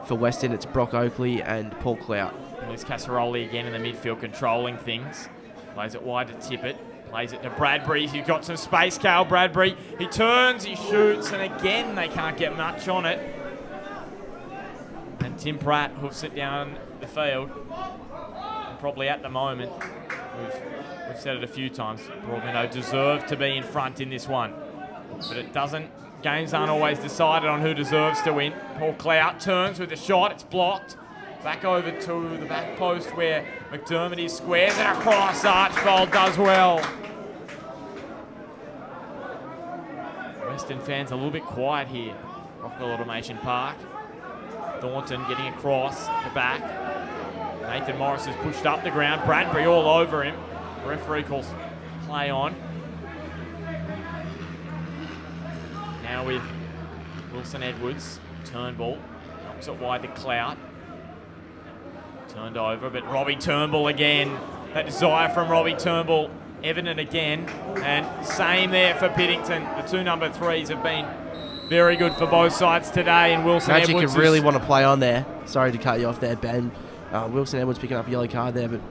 for Weston it's Brock Oakley and Paul Clout. And there's Casaroli again in the midfield controlling things. Plays it wide to Tippett. Plays it to Bradbury. He's got some space, Cal Bradbury. He turns, he shoots, and again they can't get much on it. And Tim Pratt hoofs it down the field. And probably at the moment, we've said it a few times, Broadmeadow deserve to be in front in this one. But it doesn't. Games aren't always decided on who deserves to win. Paul Clout turns with a shot. It's blocked. Back over to the back post where McDermott is, squares it across. Archbold does well. Weston fans a little bit quiet here. Rockville Automation Park. Thornton getting across the back. Nathan Morris has pushed up the ground. Bradbury all over him. Referee calls play on. Now with Wilson Edwards. Turnbull knocks it wide to Clout. Turned over, but Robbie Turnbull again. That desire from Robbie Turnbull evident again. And same there for Piddington. The 2 number 3s have been very good for both sides today. And Wilson Magic Edwards really want to play on there. Sorry to cut you off there, Ben. Wilson Edwards picking up a yellow card there, but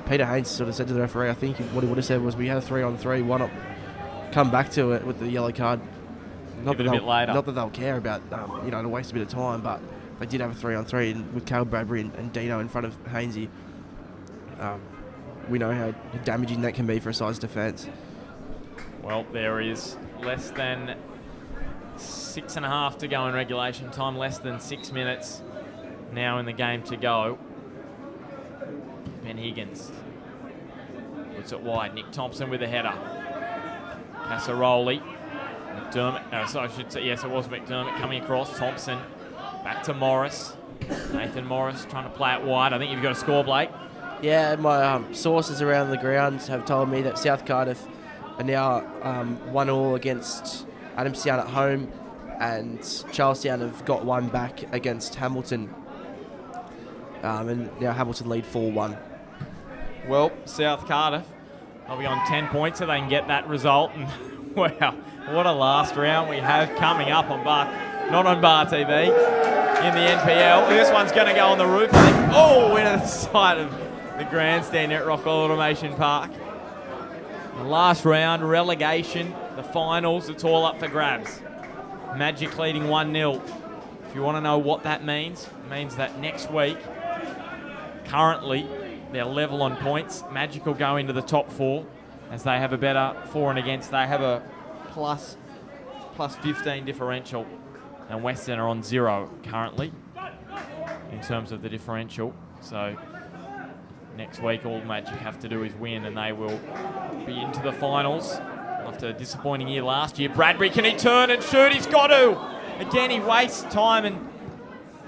Peter Haynes sort of said to the referee, I think what he would have said was, we had a 3-on-3, why not come back to it with the yellow card? Not that they'll care about, to waste a bit of time, but they did have a 3-on-3 with Cal Bradbury and Dino in front of Hainsey. We know how damaging that can be for a side's defence. Well, there is less than 6.5 to go in regulation time, less than 6 minutes now in the game to go. Ben Higgins puts it wide. Nick Thompson with a header. Casaroli. McDermott, so I should say, yes, it was McDermott coming across. Thompson back to Morris. Nathan Morris trying to play it wide. I think you've got a score, Blake. Yeah, my sources around the grounds have told me that South Cardiff are now 1-1 against Adamstown at home, and Charlestown have got 1 back against Hamilton. And now Hamilton lead 4-1. Well, South Cardiff, they'll be on 10 points so they can get that result. And wow, what a last round we have coming up on Bar, not on Bar TV, in the NPL. This one's going to go on the roof. Oh, into the side of the grandstand at Rockwell Automation Park. The last round, relegation, the finals, it's all up for grabs. Magic leading 1-0. If you want to know what that means, it means that next week, currently, they're level on points. Magic will go into the top 4 as they have a better for and against. They have a plus 15 differential, and Weston are on 0 currently in terms of the differential. So next week, all Magic have to do is win, and they will be into the finals after a disappointing year last year. Bradbury, can he turn and shoot? He's got to. Again, he wastes time, and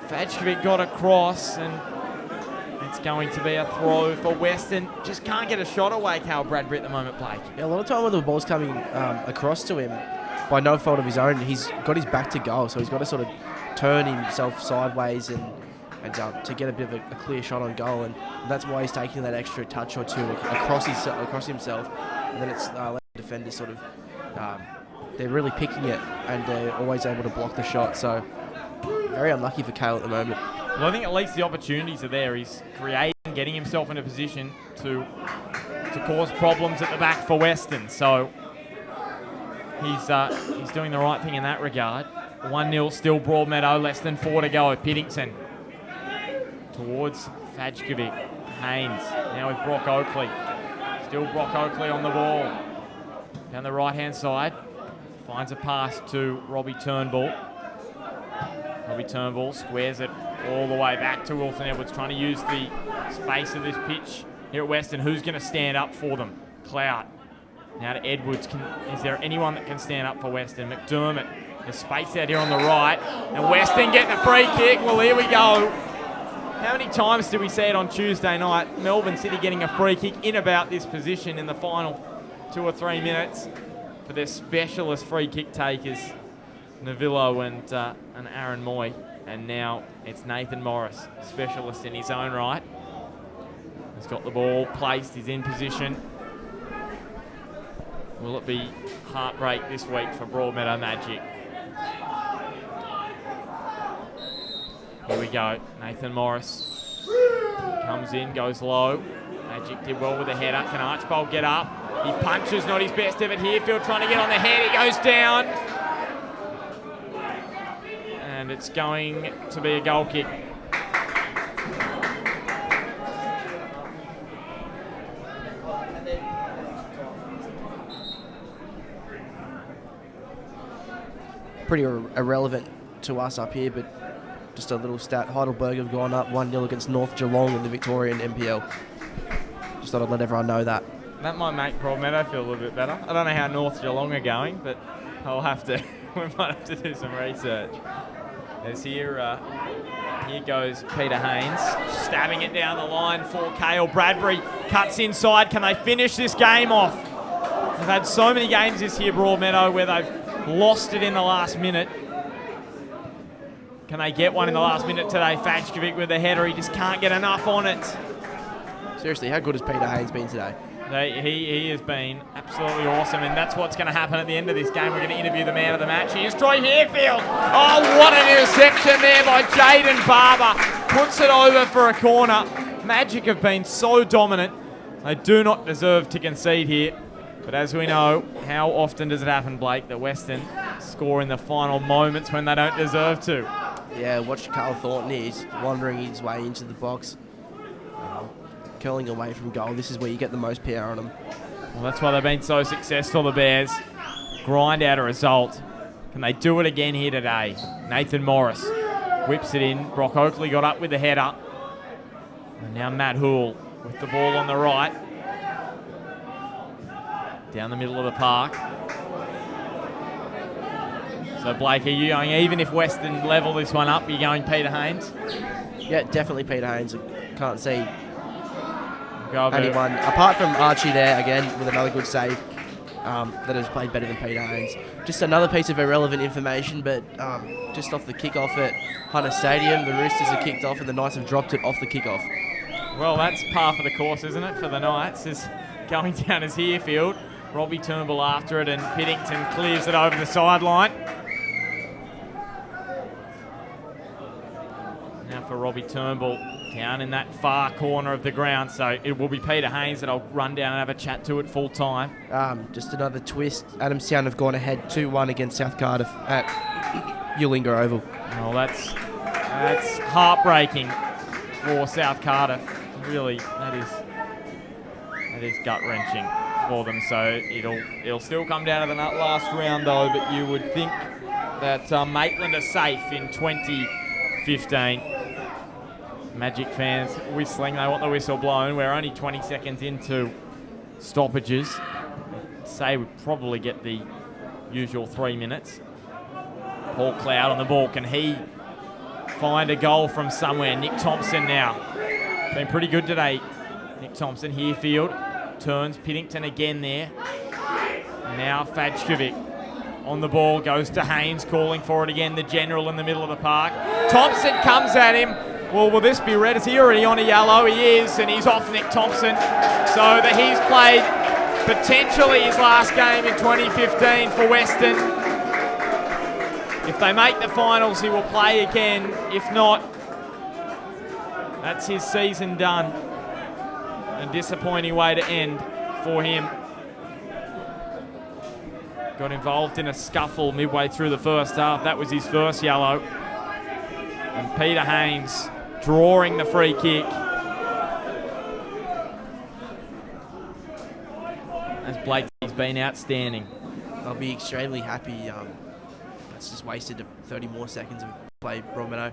Fajkovic got across, and it's going to be a throw for Weston. Just can't get a shot away, Cal Bradbury, at the moment, Blake. Yeah, a lot of time when the ball's coming across to him, by no fault of his own, he's got his back to goal, so he's got to sort of turn himself sideways and to get a bit of a clear shot on goal, and that's why he's taking that extra touch or two across himself, and then it's letting the defenders sort of they're really picking it, and they're always able to block the shot. So very unlucky for Cale at the moment. Well, I think at least the opportunities are there. He's creating, getting himself in a position to cause problems at the back for Weston. So he's doing the right thing in that regard. 1-0 still Broadmeadow, less than 4 to go. Piddington towards Fajkovic. Haynes now with Brock Oakley. Still Brock Oakley on the ball. Down the right-hand side. Finds a pass to Robbie Turnbull. Robbie Turnbull squares it all the way back to Wilson Edwards, trying to use the space of this pitch here at Weston. Who's going to stand up for them? Clout. Now to Edwards. Is there anyone that can stand up for Weston? McDermott. There's space out here on the right. And Weston getting a free kick. Well, here we go. How many times did we see it on Tuesday night? Melbourne City getting a free kick in about this position in the final 2 or 3 minutes for their specialist free kick takers, Novillo and Aaron Moy. And now it's Nathan Morris, specialist in his own right. He's got the ball placed, he's in position. Will it be heartbreak this week for Broadmeadow Magic? Here we go, Nathan Morris comes in, goes low. Magic did well with the header. Can Archbold get up? He punches, not his best effort here. Field trying to get on the head, he goes down. And it's going to be a goal kick. Pretty irrelevant to us up here, but just a little stat. Heidelberg have gone up 1-0 against North Geelong in the Victorian NPL. Just thought I'd let everyone know that. That might make Broadmeadow feel a little bit better. I don't know how North Geelong are going, but I'll have to. We might have to do some research. As here goes Peter Haynes, stabbing it down the line for Cale Bradbury. Cuts inside. Can they finish this game off? They've had so many games this year, Broadmeadow, where they've lost it in the last minute. Can they get one in the last minute today? Fajkovic with the header. He just can't get enough on it. Seriously, how good has Peter Haynes been today? He has been absolutely awesome, and that's what's going to happen at the end of this game. We're going to interview the man of the match. Here's Troy Harefield. Oh, what an interception there by Jaden Barber. Puts it over for a corner. Magic have been so dominant. They do not deserve to concede here. But as we know, how often does it happen, Blake, that Weston score in the final moments when they don't deserve to? Yeah, watch Carl Thornton here. He's wandering his way into the box. Curling away from goal. This is where you get the most power on them. Well, that's why they've been so successful, the Bears. Grind out a result. Can they do it again here today? Nathan Morris whips it in. Brock Oakley got up with the header. And now Matt Hoole with the ball on the right. Down the middle of the park. So, Blake, are you going, even if Weston level this one up, you're going Peter Haynes? Yeah, definitely Peter Haynes. I can't see anyone, apart from Archie there, again, with another good save, that has played better than Peter Haynes. Just another piece of irrelevant information, but just off the kickoff at Hunter Stadium, the Roosters have kicked off and the Knights have dropped it off the kickoff. Well, that's par for the course, isn't it, for the Knights? Is going down as Harefield. Robbie Turnbull after it, and Piddington clears it over the sideline. Robbie Turnbull down in that far corner of the ground. So it will be Peter Haynes that I'll run down and have a chat to at full time. Just another twist. Adamstown have gone ahead 2-1 against South Cardiff at Ulinga Oval. Well, that's heartbreaking for South Cardiff. Really, that is gut-wrenching for them. So it'll still come down to the last round though. But you would think that Maitland are safe in 2015. Magic fans whistling. They want the whistle blown. We're only 20 seconds into stoppages. Say we probably get the usual 3 minutes. Paul Cloud on the ball. Can he find a goal from somewhere? Nick Thompson now. Been pretty good today. Nick Thompson, Herefield. Turns. Piddington again there. Now Fajkovic on the ball. Goes to Haynes, calling for it again. The general in the middle of the park. Thompson comes at him. Well, will this be red? Is he already on a yellow? He is, and he's off Nick Thompson. So that he's played potentially his last game in 2015 for Weston. If they make the finals, he will play again. If not, that's his season done. A disappointing way to end for him. Got involved in a scuffle midway through the first half. That was his first yellow. And Peter Haynes drawing the free kick. As Blakey's been outstanding. They'll be extremely happy. That's just wasted 30 more seconds of play, Broadmeadow.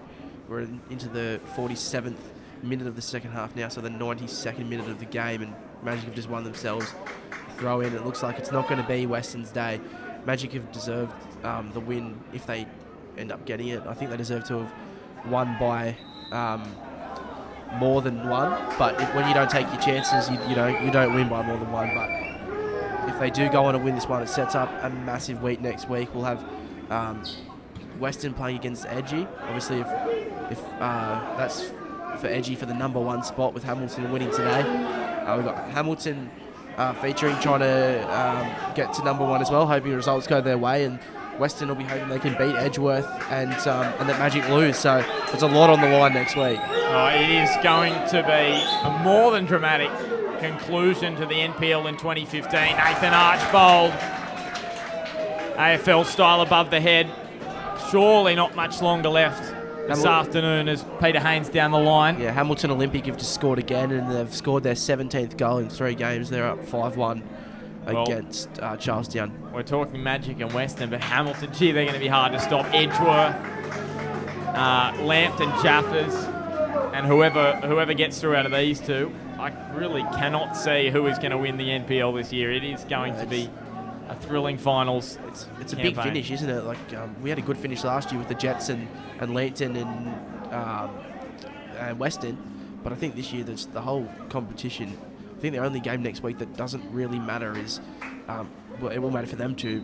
We're into the 47th minute of the second half now, so the 92nd minute of the game, and Magic have just won themselves a throw in. It looks like it's not going to be Weston's day. Magic have deserved the win if they end up getting it. I think they deserve to have won by more than one, but when you don't take your chances, you don't win by more than one. But if they do go on and win this one, it sets up a massive week next week. We'll have Weston playing against Edgy. Obviously, if that's for Edgy for the number one spot with Hamilton winning today. We've got Hamilton featuring, trying to get to number one as well, hoping results go their way, and Weston will be hoping they can beat Edgeworth and that Magic lose. So there's a lot on the line next week. It is going to be a more than dramatic conclusion to the NPL in 2015. Nathan Archbold, AFL style above the head. Surely not much longer left this afternoon as Peter Haynes down the line. Yeah, Hamilton Olympic have just scored again, and they've scored their 17th goal in 3 games. They're up 5-1 against Charlestown. We're talking Magic and Weston, but Hamilton, they're going to be hard to stop. Edgeworth, Lambton, Jaffers, and whoever gets through out of these two. I really cannot see who is going to win the NPL this year. It is going to be a thrilling finals. It's a big finish, isn't it? Like we had a good finish last year with the Jets and Lambton and Weston, but I think this year the whole competition. I think the only game next week that doesn't really matter is, it will matter for them too,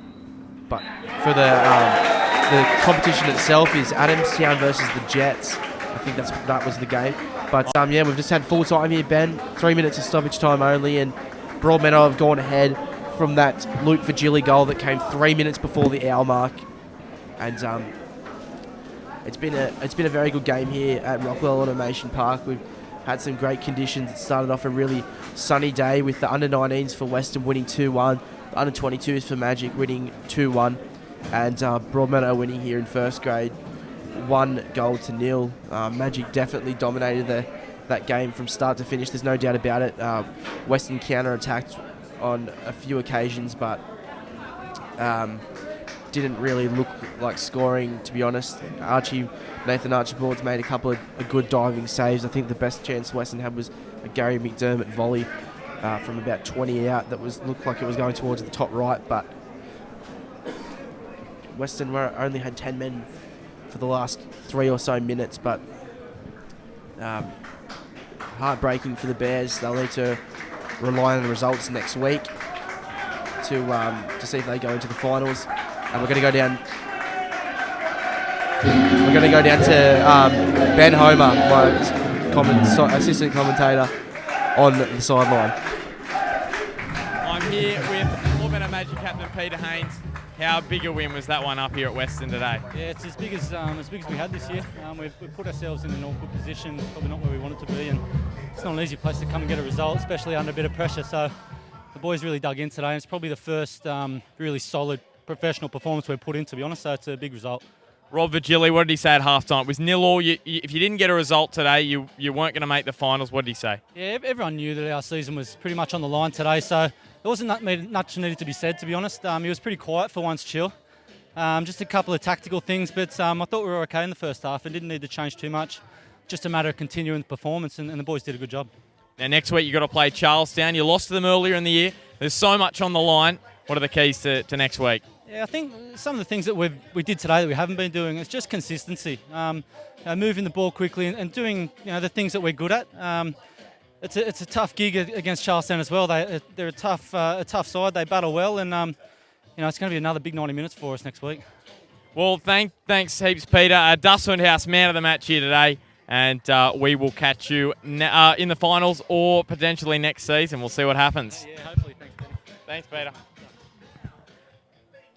but for the competition itself is Adamstown versus the Jets. I think that was the game. But we've just had full time here, Ben. 3 minutes of stoppage time only, and Broadmeadow have gone ahead from that Luke Virgili goal that came 3 minutes before the hour mark, and it's been a very good game here at Rockwell Automation Park. We've had some great conditions. It started off a really sunny day with the under-19s for Weston winning 2-1, the under-22s for Magic winning 2-1, and Broadmeadow winning here in first grade 1-0. Magic definitely dominated that game from start to finish. There's no doubt about it. Weston counter-attacked on a few occasions, but didn't really look like scoring, to be honest. Nathan Archibald's made a couple of good diving saves. I think the best chance Weston had was a Gary McDermott volley from about 20 out that looked like it was going towards the top right, but Weston only had 10 men for the last 3 or so minutes, but heartbreaking for the Bears. They'll need to rely on the results next week to see if they go into the finals. And we're going to go down. We're going to go down to Ben Homer, my assistant commentator, on the sideline. I'm here with Broadmeadow Magic captain Peter Haynes. How big a win was that one up here at Weston today? Yeah, it's as big as we had this year. We've put ourselves in an awkward position, probably not where we wanted to be, and it's not an easy place to come and get a result, especially under a bit of pressure. So the boys really dug in today, and it's probably the first really solid professional performance we've put in, to be honest. So it's a big result. Rob Virgili, what did he say at halftime? It was 0-all. If you didn't get a result today, you weren't going to make the finals. What did he say? Yeah, everyone knew that our season was pretty much on the line today, so there wasn't much needed to be said, to be honest. He was pretty quiet for once, chill. Just a couple of tactical things, but I thought we were okay in the first half and didn't need to change too much. Just a matter of continuing the performance, and the boys did a good job. Now, next week you've got to play Charlestown. You lost to them earlier in the year. There's so much on the line. What are the keys to next week? Yeah, I think some of the things that we did today that we haven't been doing, it's just consistency. Moving the ball quickly and doing the things that we're good at. It's a tough gig against Charlestown as well. They're a tough side. They battle well, and it's going to be another big 90 minutes for us next week. Well, thanks heaps, Peter. Dustwind House man of the match here today, and we will catch you in the finals or potentially next season. We'll see what happens. Yeah, hopefully. Thanks, Peter. Thanks, Peter.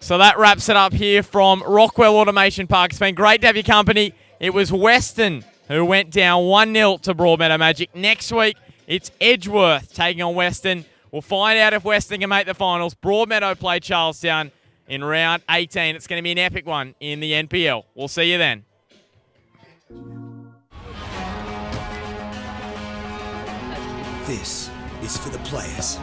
So that wraps it up here from Rockwell Automation Park. It's been great to have your company. It was Weston who went down 1-0 to Broadmeadow Magic. Next week, it's Edgeworth taking on Weston. We'll find out if Weston can make the finals. Broadmeadow play Charlestown in round 18. It's going to be an epic one in the NPL. We'll see you then. This is for the players.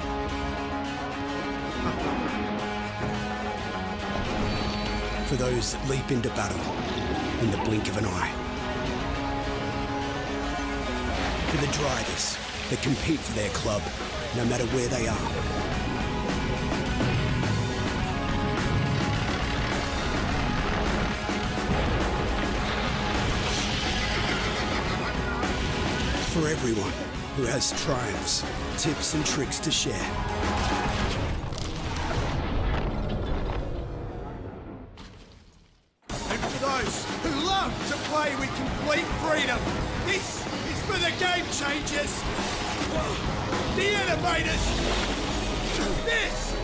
For those that leap into battle in the blink of an eye. For the drivers that compete for their club, no matter where they are. For everyone who has triumphs, tips and tricks to share. Who love to play with complete freedom. This is for the game changers, the innovators. This